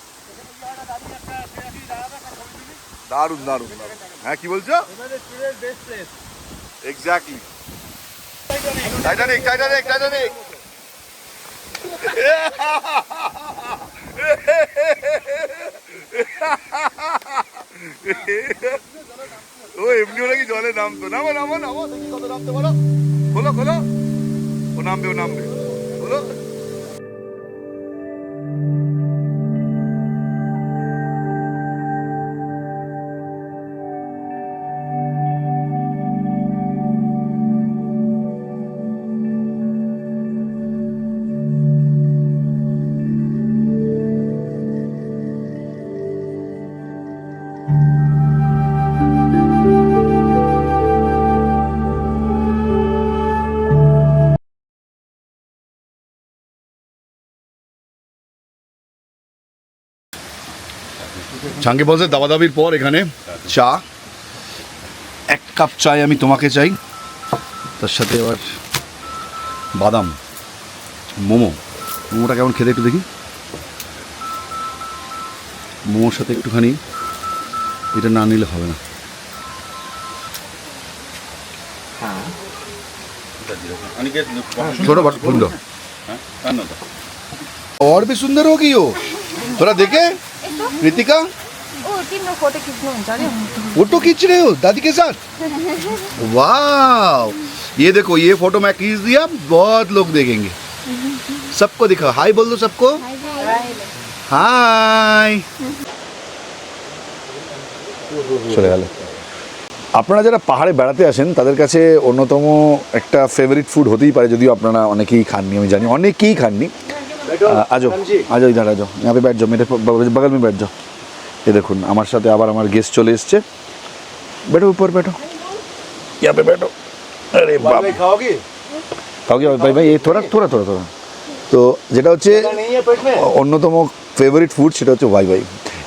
দারুণ দারুণ দারুণ। হ্যাঁ কি বলছো? Exactly, Titanic Titanic Titanic. ও এমনি হলে কি জলে নামতো? নামো নামো নামো, দেখি কত নামতে পারো। খোলো খোলো, ও নামবে ও নামবে, খোলো। চাঙ্গে ফলসের দাবাদাবির পর এখানে চা, এক কাপ চাই আমি তোমাকে চাই, তার সাথে আবার বাদাম, মোমোটা কেমন খেতে একটু দেখি। মোমোর সাথে একটুখানি এটা না নিলে হবে না। छोड़ो बट सुंदर और भी सुंदर होगी वो, थोड़ा देखे कृतिका। ओ तिम्रो फोटो खिच्नु हुन्छ अरे फोटो खींच रहे हो दादी के साथ? वाह, ये देखो ये फोटो मैं खींच दिया, बहुत लोग देखेंगे। सबको दिखाओ, हाय बोल दो सबको। হাই চলে গেল। আপনারা যারা পাহাড়ে বেড়াতে আসেন তাদের কাছে অন্যতম একটা ফেভারিট ফুড হতেই পারে, যদিও আপনারা অনেকেই খাননি, আমি জানি অনেকেই খাননি। আজো আজো ইধার আজো, यहाँ पे बैठ जाओ, मेरे बगल में बैठ जाओ। ये দেখুন আমার সাথে আবার আমার গেস্ট চলে এসছে। बैठो ऊपर बैठो, यहाँ पे बैठो। अरे बाप, खाओगी? খাওয়া ভাই ভাই এই থোড়া থোড়া থোড়া থোড়া। তো যেটা হচ্ছে नहीं है पेट में? অন্যতম ফেভারিট ফুড সেটা হচ্ছে ওয়াই ওয়াই।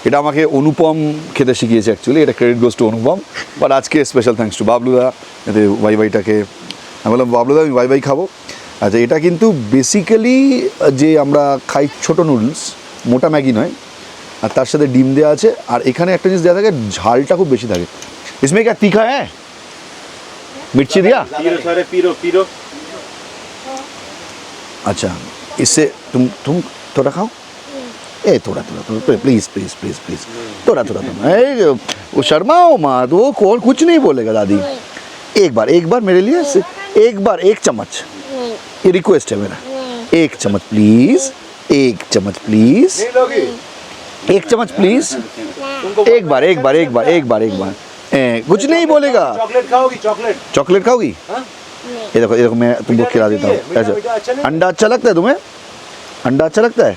এটা আমাকে অনুপম খেতে শিখিয়েছে অ্যাকচুয়ালি, এটা credit goes to Anupam, but আজকে স্পেশাল থ্যাঙ্কস টু বাবলুদা। এতে ওয়াই ওয়াইটাকে আমি বললাম বাবলুদা আমি ওয়াই ওয়াই খাবো। আচ্ছা, এটা কিন্তু বেসিক্যালি যে আমরা খাই ছোটো নুডলস, মোটা ম্যাগি নয়, আর তার সাথে ডিম দেওয়া আছে, আর এখানে একটা জিনিস দেওয়া থাকে, ঝালটা খুব বেশি থাকে। इसमें क्या तीखा है? मिर्ची दिया? पीरो सारे पीरो पीरो अच्छा, इससे तुम थोड़ा खाओ। ए थोड़ा थोड़ा थोड़ा प्लीज प्लीज प्लीज प्लीज थोड़ा थोड़ा तुम वो शर्माओ मत, वो कौन कुछ नहीं बोलेगा दादी। एक बार मेरे लिए एक बार एक चम्मच, ये रिक्वेस्ट है मेरा, एक चम्मच प्लीज, एक चम्मच प्लीज, नहीं लोगी? एक चम्मच प्लीज, एक बार एक बार एक बार एक बार एक बार। कुछ नहीं बोलेगा। चॉकलेट खाओगी? चॉकलेट? चॉकलेट खाओगी? हाँ? ये देखो मैं तुमको खिला देता हूँ। मीठा ऐसे मीठा अच्छा नहीं? अंडा अच्छा लगता है तुम्हें? अंडा अच्छा लगता है?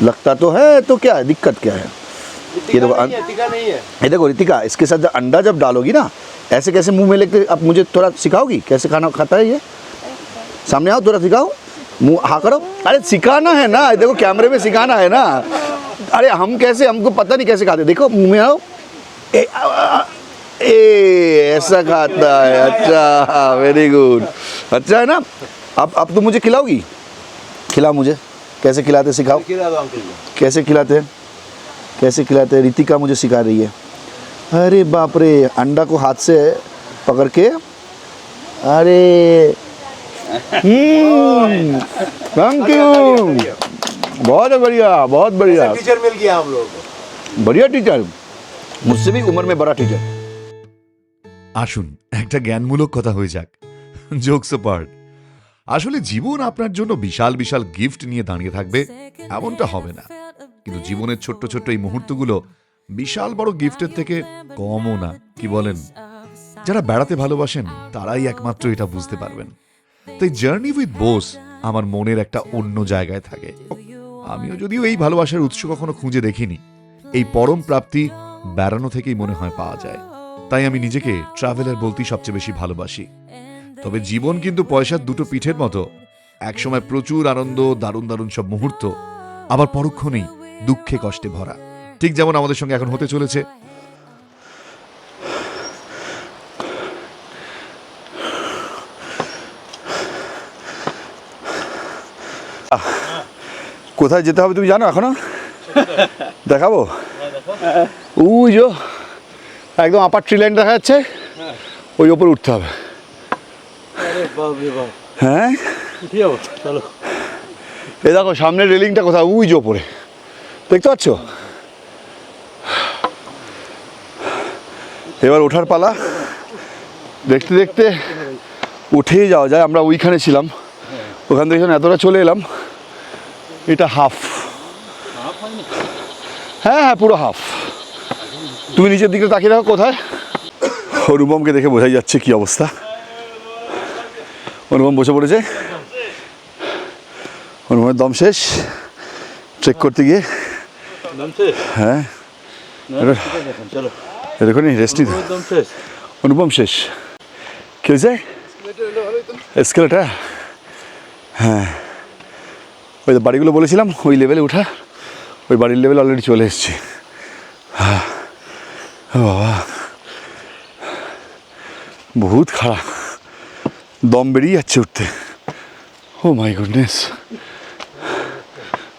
लगता तो है, तो क्या है, दिक्कत क्या है? ये देखो नहीं है, तीखा नहीं है। ये देखो रितिका, इसके साथ अंडा जब डालोगी ना, ऐसे कैसे मुंह में लेके, अब मुझे थोड़ा सिखाओगी कैसे खाना खाता है ये? सामने आओ, थोड़ा सिखाओ, मुंह हाँ करो। अरे सिखाना है ना, देखो कैमरे में सिखाना है ना। अरे हम कैसे, हमको पता नहीं कैसे खाते। देखो मुंह में आओ, ऐसा खाता है। अच्छा, वेरी गुड, अच्छा है ना। अब तुम मुझे खिलाओगी? खिलाओ मुझे, कैसे खिलाते सिखाओ। खिला दो अंकल को। कैसे खिलाते हैं, कैसे खिलाते हैं? रितिका मुझे सिखा रही है। अरे बाप रे, अंडा को हाथ से पकड़ के, अरे थैंक यू, बहुत बढ़िया बहुत बढ़िया, टीचर मिल गया हम लोग को। बढ़िया टीचर, मुझसे भी उम्र में बड़ा टीचर। আসুন একটা জ্ঞানমূলক কথা হয়ে যাক, জোকস অ্যাপার্ট। আসলে জীবন আপনার জন্য বিশাল বিশাল গিফট নিয়ে দাঁড়িয়ে থাকবে এমনটা হবে না, কিন্তু জীবনের ছোট্ট ছোট্ট এই মুহূর্তগুলো বিশাল বড় গিফটের থেকে কমও না, কি বলেন? যারা বেড়াতে ভালোবাসেন তারাই একমাত্র এটা বুঝতে পারবেন। তাই জার্নি উইথ বোস আমার মনের একটা অন্য জায়গায় থাকে। আমিও যদিও এই ভালোবাসার উৎস কখনো খুঁজে দেখিনি, এই পরম প্রাপ্তি বেড়ানো থেকেই মনে হয় পাওয়া যায়। তাই আমি নিজেকে ট্রাভেলার বলতেই সবচেয়ে বেশি ভালোবাসি। তবে জীবন কিন্তু পয়সার দুটো পিঠের মতো, একসময় প্রচুর আনন্দ, দারুণ দারুণ সব মুহূর্ত, আবার পরক্ষণেই দুঃখে কষ্টে ভরা, ঠিক যেমন আমাদের সঙ্গে এখন হতে চলেছে। কোথায় যেতে হবে তুমি জানো এখনো? দেখাবো? ওই যে একদম আপার ট্রি লাইন দেখা যাচ্ছে, ওই ওপর উঠতে হবে। হ্যাঁ चलो এই দেখো সামনের রেলিংটা কোথায়, ওই যে ওপরে দেখতে পাচ্ছ। এবার ওঠার পালা, দেখতে দেখতে উঠেই যাওয়া যায়। আমরা ওইখানে ছিলাম, ওখান থেকে এতটা চলে এলাম, এটা হাফ। হ্যাঁ হ্যাঁ পুরো হাফ। তুমি নিচের দিকে তাকিয়ে দেখো কোথায়। অনুপমকে দেখে বোঝাই যাচ্ছে কি অবস্থা। অনুপম বসে পড়েছে, অনুপমের দম শেষ ট্রেক করতে গিয়ে। হ্যাঁ चलो দেখুন রেস্ট নিতে। एकदम फ्रेश অনুপম শেষ। কি হয়েছে? এসকেলেটার। হ্যাঁ ওই যে বাড়িগুলো বলেছিলাম ওই লেভেলে ওঠা, ওই বাড়ির লেভেল অলরেডি চলে এসেছি। হ্যাঁ বাবা বহুত খারাপ, দম বেরিয়ে যাচ্ছে উঠতে। ও মাই গুডনেস,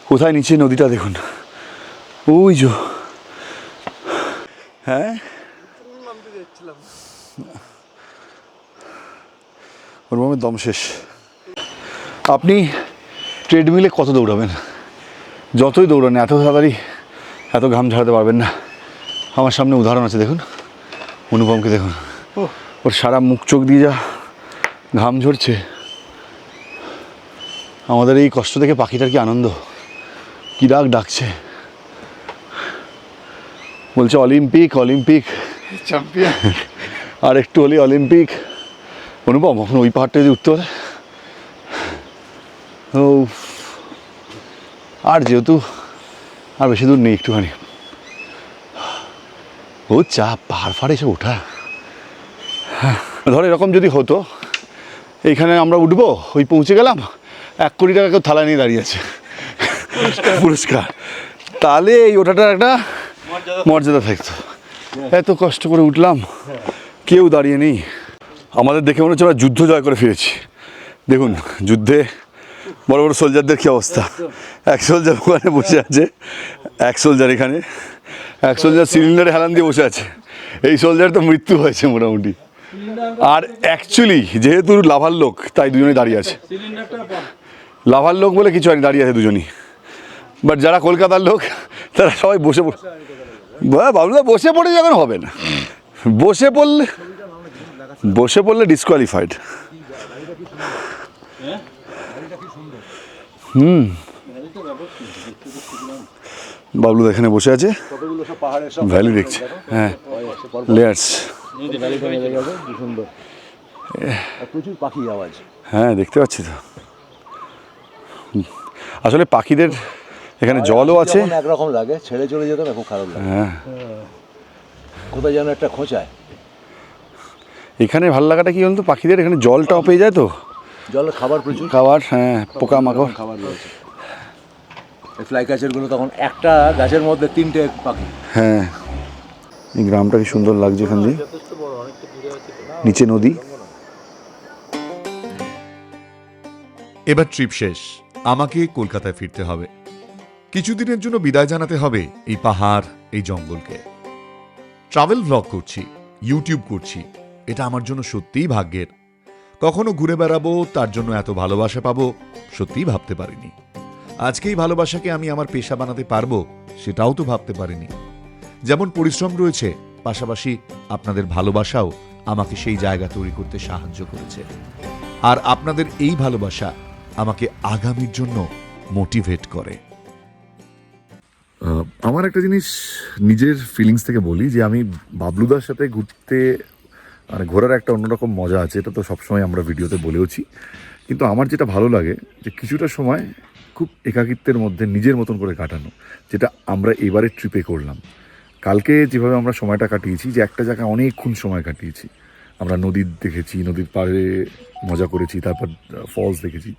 কোথায় নিচে নদীটা দেখুন, ওই যে। হ্যাঁ ওর মামের দম শেষ। আপনি ট্রেডমিলে কত দৌড়াবেন? যতই দৌড়ান এত তাড়াতাড়ি এত ঘাম ঝরাতে পারবেন না। আমার সামনে উদাহরণ আছে দেখুন, অনুপমকে দেখুন, ওর সারা মুখ চোখ দিয়ে যা ঘাম ঝরছে। আমাদের এই কষ্ট থেকে পাখিটার কি আনন্দ। কি ডাকছে, বলছে অলিম্পিক অলিম্পিক চ্যাম্পিয়ন, আর একটু হলে অলিম্পিক। অনুপম এখন ওই পাহাড়টা যদি উঠতে হলে, ও আর যেহেতু আর বেশি দূর নেই, একটুখানি ও চাপ পাহাড় ফাড়ে এসে ওঠা। ধর এরকম যদি হতো, এইখানে আমরা উঠবো, ওই পৌঁছে গেলাম, 1 কোটি টাকা কেউ থালা নিয়ে দাঁড়িয়ে আছে পুরস্কার, তাহলে এই ওঠাটার একটা মর্যাদা থাকতো। এত কষ্ট করে উঠলাম, কেউ দাঁড়িয়ে নেই। আমাদের দেখে মনে হচ্ছে আমরা যুদ্ধ জয় করে ফিরেছি। দেখুন যুদ্ধে বড় বড় সোলজারদের কী অবস্থা। এক সোলজার ওখানে বসে আছে, এক সোলজার এখানে, এক সোলজার সিলিন্ডারে হেলান দিয়ে বসে আছে। এই সোলজার তো মৃত্যু হয়েছে মোটামুটি। আর অ্যাকচুয়ালি যেহেতু লাভার লোক, তাই দুজনেই দাঁড়িয়ে আছে। লাভার লোক বলে কিছু আর দাঁড়িয়ে আছে দুজনই। বাট যারা কলকাতার লোক তারা সবাই বসে বাবুলা বসে পড়ে যখন হবে না, বসে পড়লে ডিসকোয়ালিফাইড। বাবলু এখানে বসে আছে, ভ্যালি দেখছে। হ্যাঁ, লেয়ার্স, প্রচুর পাখি আওয়াজ। হ্যাঁ দেখতে পাচ্ছি তো। আসলে পাখিদের এখানে জলও আছে, একরকম লাগে, ছেড়ে চলে যেতে না খুব খারাপ লাগে। হ্যাঁ, কোথায় যেন একটা খোঁচায়। এখানে ভালো লাগাটা কি বলতো, পাখিদের এখানে জলটাও পেয়ে যায় তো, জলের খাবার প্রচুর, খাবার, হ্যাঁ পোকামাকড় খাবার রয়েছে। এই ফ্লাই ক্যাচারগুলো তখন একটা গাছের মধ্যে 3টে পাখি। হ্যাঁ, এই গ্রামটা কি সুন্দর লাগছে এখান দিয়ে, নিচে নদী। এবার ট্রিপ শেষ, আমাকে কলকাতায় ফিরতে হবে। কিছুদিনের জন্য বিদায় জানাতে হবে এই পাহাড়, এই জঙ্গলকে। ট্রাভেল ব্লগ করছি, ইউটিউব করছি, এটা আমার জন্য সত্যিই ভাগ্যের। কখনো ঘুরে বেড়াবো, তার জন্য এত ভালোবাসা পাবো, সত্যিই ভাবতে পারিনি। আজকে এই ভালোবাসাকে আমি আমার পেশা বানাতে পারবো, সেটাও তো ভাবতে পারিনি। যেমন পরিশ্রম রয়েছে, পাশাপাশি আপনাদের ভালোবাসাও আমাকে সেই জায়গা তৈরি করতে সাহায্য করেছে। আর আপনাদের এই ভালোবাসা আমাকে আগামীর জন্য মোটিভেট করে। আমার একটা জিনিস নিজের ফিলিংস থেকে বলি, যে আমি বাবলুদার সাথে ঘুরতে, মানে ঘোরার একটা অন্যরকম মজা আছে, এটা তো সবসময় আমরা ভিডিওতে বলেওছি। কিন্তু আমার যেটা ভালো লাগে, যে কিছুটা সময় খুব একাকিত্বের মধ্যে নিজের মতন করে কাটানো, যেটা আমরা এবারে ট্রিপে করলাম। কালকে যেভাবে আমরা সময়টা কাটিয়েছি, যে একটা জায়গায় অনেকক্ষণ সময় কাটিয়েছি, আমরা নদী দেখেছি, নদীর পাড়ে মজা করেছি, তারপর ফলস দেখেছি।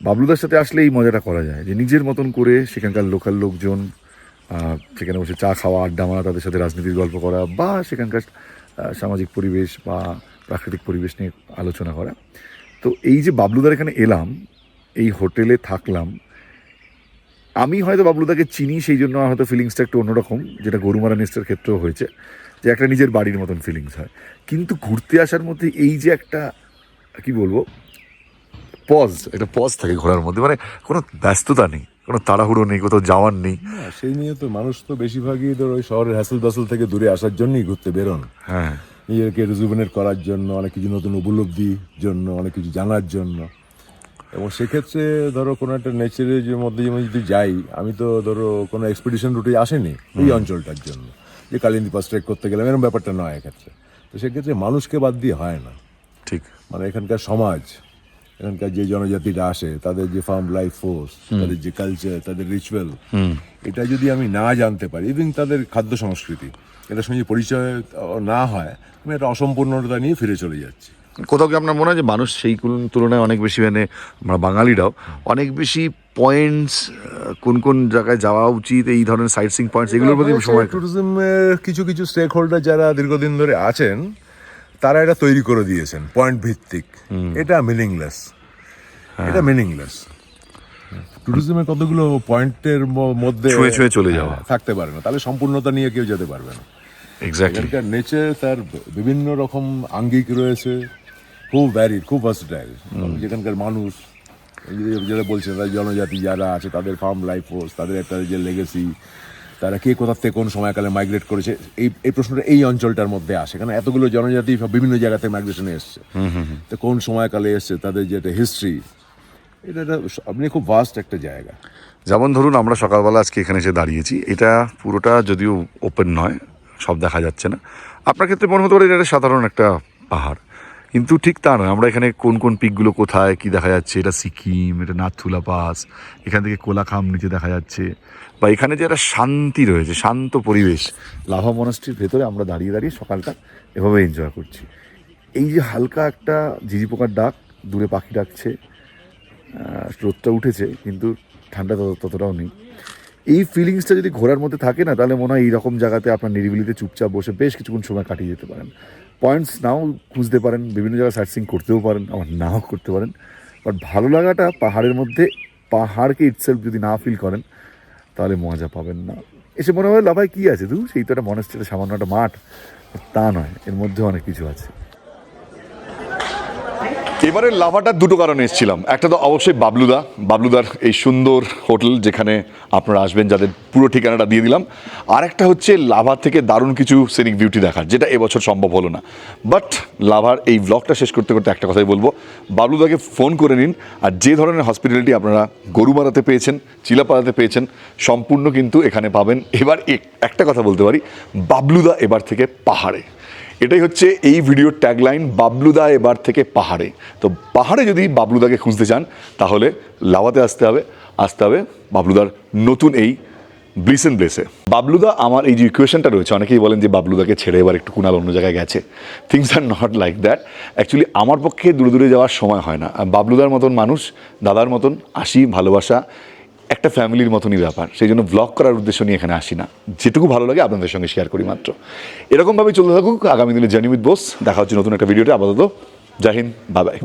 বাবলুদার সাথে আসলে এই মজাটা করা যায়, যে নিজের মতন করে সেখানকার লোকাল লোকজন, সেখানে বসে চা খাওয়া, আড্ডা মারা, তাদের সাথে রাজনীতির গল্প করা, বা সেখানকার সামাজিক পরিবেশ বা প্রাকৃতিক পরিবেশ নিয়ে আলোচনা করা। তো এই যে বাবলুদার এখানে এলাম, এই হোটেলে থাকলাম, আমি হয়তো বাবলুদাকে চিনি, সেই জন্য হয়তো ফিলিংসটা একটু অন্যরকম, যেটা গরুমারা নেস্টের ক্ষেত্রেও হয়েছে, যে একটা নিজের বাড়ির মতন ফিলিংস হয়। কিন্তু ঘুরতে আসার মধ্যে এই যে একটা, কি বলবো, একটা পজ থাকে ঘোরার মধ্যে, মানে কোনো ব্যস্ততা নেই, কোনো তাড়াহুড়ো নেই, কোথাও যাওয়ার নেই। সেই নিয়ে তো মানুষ তো বেশিরভাগই ধর ওই শহরের হ্যাসেল বাসেল থেকে দূরে আসার জন্যই ঘুরতে বেরোন। হ্যাঁ, নিজেকে রিজুভেনেট করার জন্য, অনেক কিছু নতুন উপলব্ধির জন্য, অনেক কিছু জানার জন্য। এবং সেক্ষেত্রে ধরো কোনো একটা নেচারের মধ্যে যেমন যদি যাই, আমি তো ধরো কোনো এক্সপিডিশন রুটে আসেনি এই অঞ্চলটার জন্য, যে কালিন্দী পাস ট্রেক করতে গেলাম, এরকম ব্যাপারটা নয় এক্ষেত্রে। তো সেক্ষেত্রে মানুষকে বাদ দিয়ে হয় না। ঠিক, মানে এখানকার সমাজ, এখানকার যে জনজাতিরা আসে, তাদের যে ফার্ম লাইফ ফোর্স, তাদের যে কালচার, তাদের রিচুয়াল, এটা যদি আমি না জানতে পারি, ইভেন তাদের খাদ্য সংস্কৃতি, এটার সঙ্গে পরিচয় না হয়, আমি একটা অসম্পূর্ণতা নিয়ে ফিরে চলে যাচ্ছি। কোথাও কি আপনার মনে হয় যে মানুষ সেই তুলনায় অনেক বেশি, মানে আমরা বাঙালিরাও অনেক বেশি পয়েন্টস, কোন কোন জায়গায় যাওয়া উচিত, এই ধরনের সাইট সিইং পয়েন্টস, এগুলোর প্রতি সময় ট্যুরিজমের কিছু কিছু স্টেক হোল্ডার যারা দীর্ঘদিন ধরে আছেন, তারা এটা তৈরি করে দিয়েছেন পয়েন্ট ভিত্তিক। এটা মিনিংলেস, এটা মিনিংলেস। ট্যুরিজমের কতগুলো পয়েন্টের মধ্যে ছুঁয়ে চলে যাওয়া থাকতে পারে না, তাহলে সম্পূর্ণতা নিয়ে কেউ যেতে পারবে না। এক্স্যাক্টলি। এখানকার নেচার, তার বিভিন্ন রকম আঙ্গিক রয়েছে, খুব ভ্যারিড, খুব ভার্সেটাইল। যেখানকার মানুষ, যেটা বলছে, তাদের জনজাতি যারা আছে, তাদের ফার্ম লাইফ ফোর্স, তাদের একটা যে লেগেসি, তারা কে কোথা থেকে কোন সময়কালে মাইগ্রেট করেছে, এই প্রশ্নটা এই অঞ্চলটার মধ্যে আসে। কারণ এতগুলো জনজাতি বিভিন্ন জায়গা থেকে মাইগ্রেশনে এসছে, তো কোন সময়কালে এসছে, তাদের যে একটা হিস্ট্রি, এটা আপনি খুব ভাস্ট একটা জায়গা। যেমন ধরুন আমরা সকালবেলা আজকে এখানে এসে দাঁড়িয়েছি, এটা পুরোটা যদিও ওপেন নয়, সব দেখা যাচ্ছে না, আপনার ক্ষেত্রে মনে হতে পারে এটা সাধারণ একটা পাহাড়, কিন্তু ঠিক তা নয়। আমরা এখানে কোন কোন পিকগুলো কোথায় কি দেখা যাচ্ছে, এটা সিকিম, এটা নাথুলা পাস, এখান থেকে কোলাখাম নিচে দেখা যাচ্ছে, বা এখানে যে একটা শান্তি রয়েছে, শান্ত পরিবেশ, লাভা মনাস্ট্রির ভেতরে আমরা দাঁড়িয়ে দাঁড়িয়ে সকালটা এভাবে এনজয় করছি। এই যে হালকা একটা ঝিঝি পোকার ডাক, দূরে পাখি ডাকছে, রোদটা উঠেছে কিন্তু ঠান্ডা ততটাও নেই। এই ফিলিংসটা যদি ঘোরার মধ্যে থাকে না, তাহলে মনে হয় এইরকম জায়গাতে আপনার নিরিবিলিতে চুপচাপ বসে বেশ কিছুক্ষণ সময় কাটিয়ে যেতে পারেন। পয়েন্টস নাও খুঁজতে পারেন, বিভিন্ন জায়গায় সাইট সিইং করতেও পারেন, আবার নাও করতে পারেন, বাট ভালো লাগাটা পাহাড়ের মধ্যে, পাহাড়কে ইটসেলফ যদি না ফিল করেন তাহলে মজা পাবেন না। এসে মনে হয় লাভায় কী আছে, সেই তো একটা মনাস্ট্রিতে সামান্য একটা মাঠ, তা নয়, এর মধ্যে অনেক কিছু আছে। এবারে লাভাটার দুটো কারণে এসেছিলাম, একটা তো অবশ্যই বাবলুদার এই সুন্দর হোটেল যেখানে আপনারা আসবেন, যাদের পুরো ঠিকানাটা দিয়ে দিলাম। আর একটা হচ্ছে লাভা থেকে দারুণ কিছু সিনিক বিউটি দেখার, যেটা এবছর সম্ভব হলো না। বাট লাভার এই ব্লগটা শেষ করতে করতে একটা কথাই বলবো, বাবলুদাকে ফোন করে নিন। আর যে ধরনের হসপিটালিটি আপনারা গরুমারাতে পেয়েছেন, চিলাপাড়াতে পেয়েছেন, সম্পূর্ণ কিন্তু এখানে পাবেন। এবার একটা কথা বলতে পারি, বাবলুদা এবার থেকে পাহাড়ে। এটাই হচ্ছে এই ভিডিওর ট্যাগলাইন, বাবলুদা এবার থেকে পাহাড়ে। তো পাহাড়ে যদি বাবলুদাকে খুঁজতে চান তাহলে লাভাতে আসতে হবে বাবলুদার নতুন এই ব্লিস এন্ড ব্লেসে। বাবলুদা, আমার এই যে ইকুয়েশনটা রয়েছে, অনেকেই বলেন যে বাবলুদাকে ছেড়ে এবার একটু কুণাল অন্য জায়গায় গেছে। Things are not like that. Actually আমার পক্ষে দূরে দূরে যাওয়ার সময় হয় না। বাবলুদার মতন মানুষ, দাদার মতন আসি, ভালোবাসা একটা ফ্যামিলির মতনই ব্যাপার, সেই জন্য ব্লগ করার উদ্দেশ্য নিয়ে এখানে আসি না, যেটুকু ভালো লাগে আপনাদের সঙ্গে শেয়ার করি মাত্র। এরকমভাবেই চলতে থাকুক আগামী দিনে জার্নি উইথ বোস। দেখা হচ্ছে নতুন একটা ভিডিওতে। আপাতত জয় হিন্দ, বাই বাই।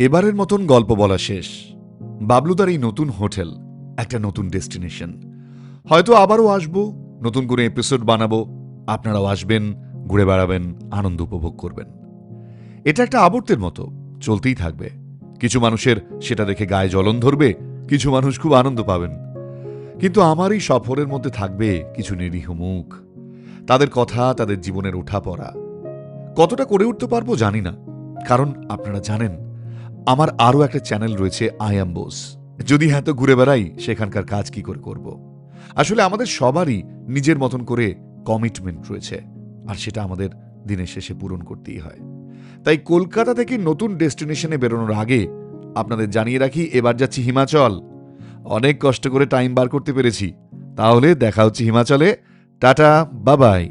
এবারের মতন গল্প বলা শেষ। বাবলুদার এই নতুন হোটেল একটা নতুন ডেস্টিনেশন। হয়তো আবারও আসবো, নতুন করে এপিসোড বানাবো, আপনারাও আসবেন, ঘুরে বেড়াবেন, আনন্দ উপভোগ করবেন। এটা একটা আবর্তের মতো চলতেই থাকবে। কিছু মানুষের সেটা দেখে গায়ে জ্বলন ধরবে, কিছু মানুষ খুব আনন্দ পাবেন। কিন্তু আমার এই সফরের মধ্যে থাকবে কিছু নিরীহ মুখ, তাদের কথা, তাদের জীবনের ওঠা পড়া। কতটা করে উঠতে পারবো জানি না, কারণ আপনারা জানেন আমার আরও একটা চ্যানেল রয়েছে, আই অ্যাম বোস। যদি হ্যাঁ তো ঘুরে বেড়াই, সেখানকার কাজ কি করে করব। আসলে আমাদের সবারই নিজের মতন করে কমিটমেন্ট রয়েছে, আর সেটা আমাদের দিনের শেষে পূরণ করতেই হয়। তাই কলকাতা থেকে নতুন ডেস্টিনেশনে বেরোনোর আগে আপনাদের জানিয়ে রাখি, এবার যাচ্ছি হিমাচল। অনেক কষ্ট করে টাইম বার করতে পেরেছি। তাহলে দেখা হচ্ছে হিমাচলে। টাটা, বাবাই।